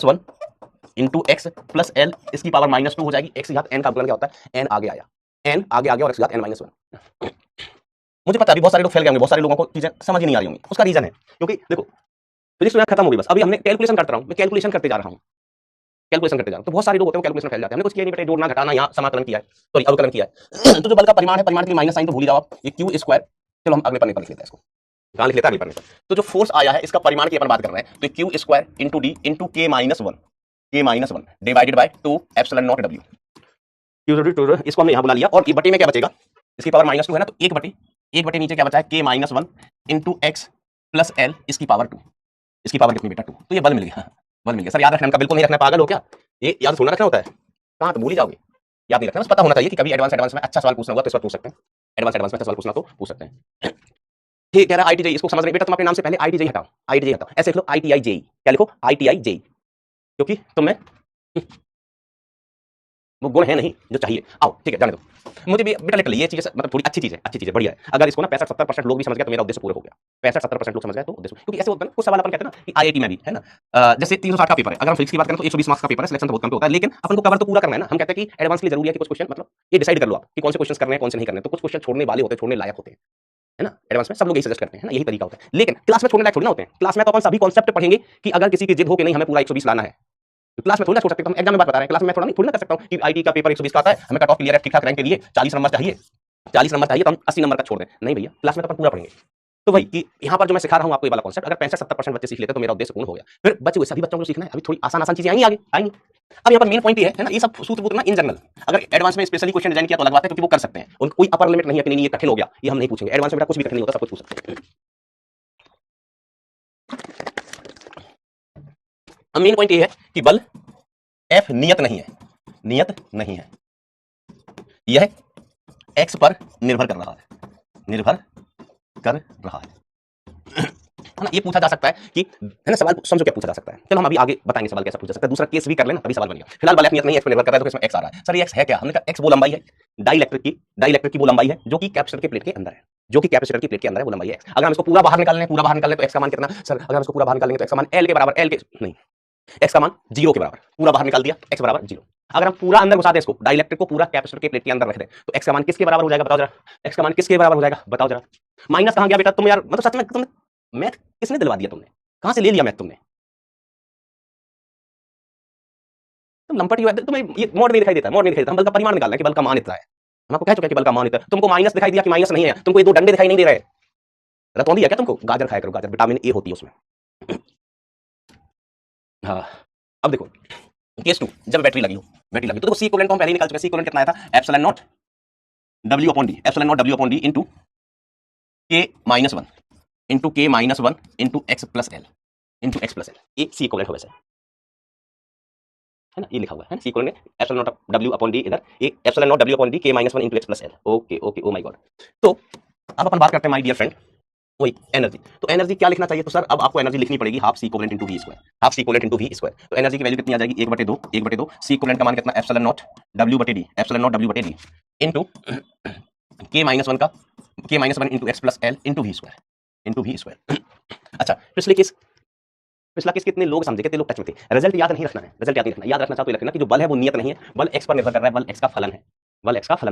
one into X plus L, इसकी पावर माइनस 2 हो जाएगी, एक्स की घात n का अवकलन क्या होता है, n आगे आया और एक्स की घात n माइनस 1। मुझे पता है बहुत सारे लोग फैल गए होंगे, बहुत सारे लोगों को चीजें समझ ही नहीं आ रही होंगी, उसका रीजन है क्योंकि देखो फिजिक्स तो खत्म होगी, बस अभी हमने कैलकुलेशन करता रहा हूं, मैं कैलकुलेशन करते जा रहा हूं, तो बहुत सारे लोग होते हैं कैलकुलेशन फैल जाते हैं, हमने कुछ किया नहीं बेटा, जोड़ना घटाना, यहाँ समाकलन किया है, सॉरी अवकलन किया है तो जो बल का परिमाण है, परिमाण के माइनस साइन तो भूल ही जाओ आप, ये Q स्क्वायर, चलो हम अगले पन्ने पर लिख लेते हैं इसको, कहां लिख लेते हैं अगले पन्ने पर, तो जो फोर्स आया है इसका परिमाण की अपन बात कर रहे हैं, तो Q square into D into K minus 1 के minus one divided by 2 epsilon not W. इसको हमने यहां बुला लिया और ये बटे में क्या बचेगा, इसकी पावर -2 है ना, तो एक बटे नीचे क्या बचा है के minus one into X plus L इसकी पावर 2। इसकी पावर कितनी बेटा 2, तो ये बल मिल गया। बल मिल गया सर, याद रखना, बिल्कुल नहीं रखना, पागल हो क्या, ये याद थोड़ा रखना होता है, कहां तो भूल ही जाओगे, याद नहीं रखना, बस पता होना चाहिए कि कभी एडवांस में अच्छा सवाल पूछना होगा तो इस पर पूछ सकते हैं, एडवांस में अच्छा सवाल पूछना तो पूछ सकते हैं। ठीक कह रहा है IIT JEE, इसको समझ रहे बेटा, तुम अपने नाम से पहले IIT JEE हटाओ, IIT JEE हटाओ, ऐसे लिख लो ITI JEE, क्या लिखो ITI JEE, क्योंकि तुम्हें वो गुण है नहीं जो चाहिए। आओ ठीक है, जाने दो, मुझे भी बेटा लिख ली, ये चीज मतलब थोड़ी अच्छी चीज है, बढ़िया है। अगर इसको ना 65-70% लोग भी समझ गए तो मेरा उद्देश्य पूरा हो गया। 65-70% लोग समझ गए तो उद्देश्य, क्योंकि ऐसे होता है ना, कुछ सवाल अपन कहते हैं ना कि IIT में भी है ना, जैसे 360 का पेपर है, अगर हम फिजिक्स की बात करें तो 120 मार्क्स का पेपर है, सिलेक्शन तो बहुत कम पे होता है, लेकिन अपन को कवर तो पूरा करना है ना। हम कहते हैं कि एडवांस के लिए जरूरी है कि कुछ क्वेश्चन, मतलब ये डिसाइड कर लो आप कि कौन से क्वेश्चन करने हैं कौन से नहीं करने, तो कुछ क्वेश्चन छोड़ने वाले होते हैं, छोड़ने लायक होते हैं, है ना। एडवांस में सब लोग यही सजेस्ट करते हैं ना, यही तरीका होता है, लेकिन क्लास में छोड़ने लायक थोड़ी ना होते हैं। क्लास में तो अपन सभी कॉन्सेप्ट पढ़ेंगे कि अगर किसी की जिद हो कि नहीं हमें पूरा 120 लाना है, तो क्लास में थोड़ा छोड़ सकते हैं, हम एग्जाम में बात बता रहे हैं, क्लास में थोड़ा नहीं कर सकता हूं कि आईटी का पेपर 120 का आता है, हमें कट ऑफ क्लियर है, ठीक ठाक रैंक के लिए 40 नंबर चाहिए, 40 नंबर चाहिए तो हम 80 नंबर का छोड़ दें, नहीं भैया, क्लास में तो अपन पूरा पढ़ेंगे। तो भाई कि यहाँ पर जो मैं सिखा रहा हूँ आपको ये वाला कॉन्सेप्ट, अगर 65-70% बच्चे सीख लेते तो मेरा उद्देश्य पूर्ण हो गया। फिर बच्चे सभी बच्चों को सीखना है, अभी थोड़ी आसान चीजें आएंगी, आगे। अब यहाँ पर मेन पॉइंट ये है ना, ये सब सूत्र ना इन जनरल, अगर एडवांस में स्पेशली क्वेश्चन डिजाइन किया तो अलग बात है, क्योंकि वो कर सकते हैं, उनको कोई अपर लिमिट नहीं है कि नहीं ये कठिन हो गया, ये हम नहीं पूछेंगे। एडवांस में कुछ भी कठिन नहीं होता, सब कुछ पूछ सकते हैं। अब मेन पॉइंट ये है कि बल F नियत नहीं है, यह x पर निर्भर कर रहा है ना। ये पूछा जा सकता है कि, है ना, सवाल समझो क्या पूछा जा सकता है, चलो हम अभी आगे बताएंगे सवाल कैसा पूछा जा सकता है, दूसरा केस भी कर लेना तभी सवाल बनेगा। फिलहाल बल F नियत नहीं है, x पर निर्भर कर रहा है, तो इसमें x आ रहा है। सर ये x है क्या, हमने कहा x वो लंबाई है डाइलेक्ट्रिक की वो लंबाई है जो कि कैपेसिटर के प्लेट के अंदर है, वो लंबाई है x। अगर हम इसको पूरा बाहर निकालने तो x का मान कितना, सर अगर हम इसको पूरा बाहर निकालेंगे तो x का मान l के बराबर, x का मान 0 के बराबर, पूरा बाहर निकाल दिया x बराबर 0। अगर हम पूरा अंदर घुसा दें इसको, डाइलेक्ट्रिक को पूरा कैपेसिटर के प्लेट के अंदर रख दें, तो x का मान किसके बराबर हो जाएगा, बताओ जरा, x का मान किसके बराबर हो जाएगा, बताओ जरा। माइनस कहां गया बेटा, तुम यार मतलब सच में तुमने मैथ किसने दिलवा दिया, तुमने कहां से ले लिया मैथ तुमने, तुम लंपट ही, तुम्हें ये मोड नहीं दिखाई देता, हम बल का परिमाण निकालना है कि बल का मान इतना है, हम आपको कह चुके हैं कि बल का मान इतना है, तुमको माइनस दिखाई दिया कि माइनस नहीं है, तुमको ये दो डंडे दिखाई नहीं दे रहे, रतौंधी है क्या तुमको, गाजर खाया करो, गाजर विटामिन ए होती है उसमें। हाँ अब देखो केस 2, जब बैटरी लगी तो देखो सी इक्विवेलेंट हम पहले ही निकाल चुके हैं, सी इक्विवेलेंट कितना आया था, epsilon naught W upon D into K minus one into X plus L, ये सी इक्विवेलेंट हो वैसे, है ना, ये लिखा हुआ है C equivalent epsilon naught W upon D, इधर ये epsilon naught W upon D K minus one into X plus L. Okay oh my God. तो अब अपन बात करते हैं माय डियर फ्रेंड, वही एनर्जी। तो एनर्जी क्या लिखना चाहिए, तो सर अब आपको एनर्जी लिखनी पड़ेगी half C equivalent into v square, तो एनर्जी की वैल्यू कितनी आ जाएगी, 1/2 सी इक्विवेलेंट का मान कितना, एप्सिलॉन नॉट W बटे D into K minus one into X plus L into V square. अच्छा पिछला केस कितने लोग समझे, कितने लोग टच में थे, रिजल्ट याद नहीं रखना है, याद रखना चाहते हो रखना कि जो बल है वो नियत नहीं है, बल x पर निर्भर कर रहा है, बल x का फलन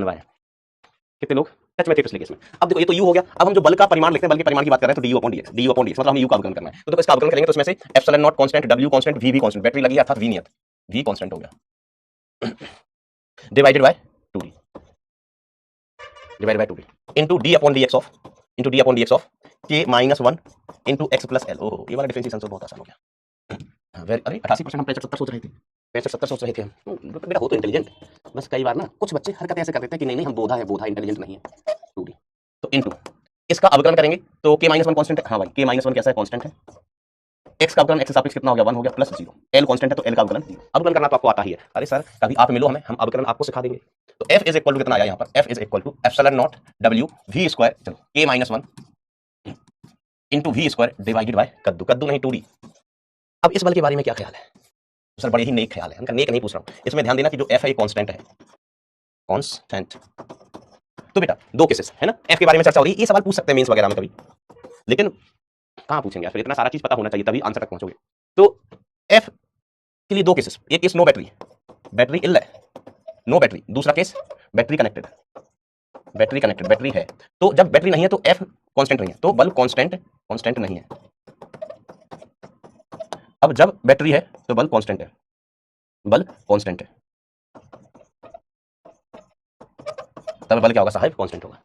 है, कितने लोग टच में थे पिछले केस में। अब देखो ये तो u हो गया, अब हम जो बल का परिमाण लिखते हैं, बल के परिमाण की बात कर रहे हैं, तो du अपॉन dx मतलब हमें u का अवकलन करना है, तो इसका अवकलन करेंगे तो इसमें से epsilon not constant, w constant, v भी कांस्टेंट, बैटरी लगी अर्थात v नियत, v कांस्टेंट हो गया, divided by 2d into d upon dx of k minus one into X plus L. ओहो ये वाला डिफरेंशिएशन तो बहुत आसान हो गया। अरे 88% हम 65-70 सोच रहे थे, 65-70 सोच रहे थे हम, बेटा हो तो इंटेलिजेंट, बस कई बार ना कुछ बच्चे हरकत ऐसे कर देते हैं कि नहीं हम बोधा इंटेलिजेंट नहीं है। 2d तो इनटू इसका अवकलन करेंगे तो k माइनस वन कांस्टेंट है, हाँ भाई k माइनस वन कैसा है, कांस्टेंट है, x का अवकलन x सापेक्ष कितना हो गया, 1 हो गया प्लस 0, l कांस्टेंट है तो l का अवकलन करना तो आपको आता ही है। अरे सर कभी आप मिलो हमें, हम अवकलन आपको सिखा देंगे। तो f इज इक्वल टू कितना आया यहाँ पर, f is equal to epsilon naught w v square, चलो k minus one into V square divided by कद्दू नहीं 2d। अब इस बल के बारे में क्या ख्याल है, तो सर बड़े ही नेक ख्याल है, उनका नेक नहीं पूछ रहा हूँ, इसमें ध्यान देना कि जो f है ये कांस्टेंट है, तो बेटा दो केसेस है ना, f के बारे में चर्चा हो रही है, ये सवाल पूछ सकते हैं मेंस वगैरह में कभी, लेकिन कहां पूछेंगे, फिर इतना सारा चीज पता होना चाहिए तभी आंसर तक पहुंचोगे। तो f के लिए दो केसेस, एक केस नो बैटरी इल है, नो बैटरी, दूसरा केस बैटरी कनेक्टेड बैटरी है, तो जब बैटरी नहीं है तो f कांस्टेंट नहीं है, तो बल कांस्टेंट नहीं है। अब जब बैटरी है तो बल कांस्टेंट है, तब बल क्या होगा साहब, कांस्टेंट होगा।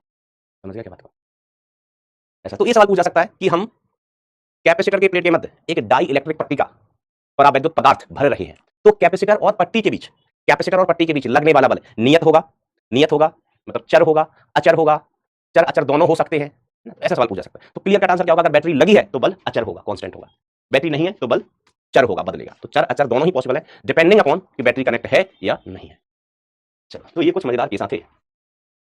समझ गया क्या बात को, ऐसा। तो ये सवाल पूछा सकता है कि हम कैपेसिटर के प्लेट के मध्य एक डाई इलेक्ट्रिक पट्टी का परावैद्युत पदार्थ भर रहे हैं, तो कैपेसिटर और पट्टी के बीच लगने वाला बल नियत होगा मतलब चर होगा, अचर होगा, चर अचर दोनों हो सकते हैं। ऐसा सवाल पूछा सकता है। तो क्लियर कट आंसर क्या होगा? अगर बैटरी लगी है तो बल अचर होगा, कांस्टेंट होगा। बैटरी नहीं है तो बल चर होगा, बदलेगा। तो चर अचर दोनों ही पॉसिबल है, डिपेंडिंग अपॉन कि बैटरी कनेक्ट है या नहीं है। चलो, तो ये कुछ मजेदार केस थे।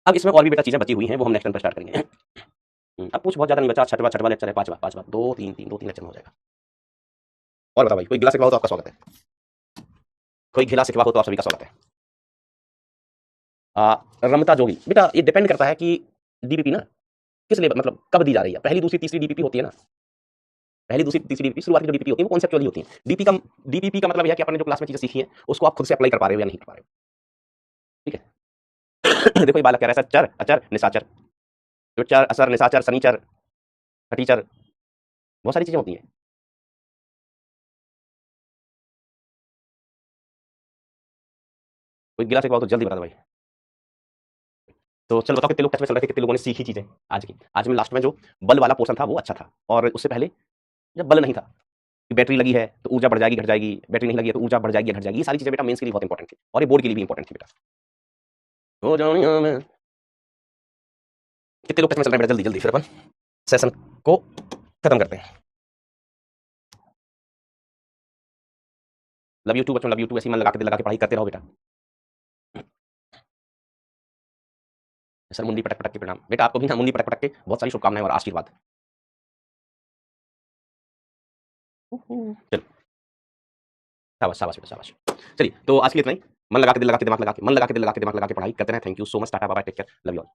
अब इसमें और भी बेटा चीजें बची हुई हैं, वो हम नेक्स्ट टाइम पर स्टार्ट करेंगे। अब कुछ बहुत ज्यादा नहीं बचा। छठवा लेक्चर है, पांचवा 2 3 लेक्चर में हो जाएगा। और बताओ भाई, कोई गिला सिखवा हो तो आपका स्वागत है। कोई गिला सिखवा हो तो आप सभी का स्वागत है। रमता जोगी बेटा, ये डिपेंड करता है कि डीपीपी ना किस लेवल मतलब कब दी जा रही है। पहली दूसरी तीसरी डीपीपी होती है ना, पहली दूसरी तीसरी डीपीपी शुरुआत की जो डीपीपी होती है वो कॉन्सेप्चुअली होती है। डीपीपी का मतलब है कि आपने जो क्लास में चीजें सीखी हैं उसको आप खुद से अप्लाई कर पा रहे हो या नहीं कर पा रहे हो। ठीक है। देखो ये बालक कह रहा है चर अचर निशाचर, तो चर असर निशाचर शनिचर खटीचर, बहुत सारी चीजें होती हैं। कोई गिला सिखवाओ तो जल्दी बता दो भाई। तो चलो बताओ कितने लोग टच में चल रहे थे, कितने लोगों ने सीखी चीजें आज की। आज में लास्ट में जो बल वाला पोर्शन था वो अच्छा था, और उससे पहले जब बल नहीं था कि बैटरी लगी है तो ऊर्जा बढ़ जाएगी घट जाएगी, बैटरी नहीं लगी है तो ऊर्जा बढ़ जाएगी या घट जाएगी, ये सारी चीजें बेटा मेंस के लिए बहुत इंपॉर्टेंट थी और ये बोर्ड के लिए भी इंपॉर्टेंट थी बेटा। हो जाऊंगा मैं। कितने लोग टच में चल रहे हैं बेटा? जल्दी जल्दी फिर अपन सेशन को खत्म करते हैं। लव यू टू बच्चों, लव यू टू। ऐसी मन लगा के दिल लगा के पढ़ाई करते रहो बेटा। सर मुंडी पटक पटक के प्रणाम बेटा, आपको भी ना मुंडी पटक पटक के बहुत सारी शुभकामनाएं और आशीर्वाद। चलो, शाबाश शाबाश बेटा शाबाश। चलिए, तो आज के लिए इतना ही। मन लगा के दिल लगा के दिमाग लगा के, मन लगा के दिल लगा के दिमाग लगा के पढ़ाई करते रहे। Thank you so much. Tata bye bye, take care, love you all.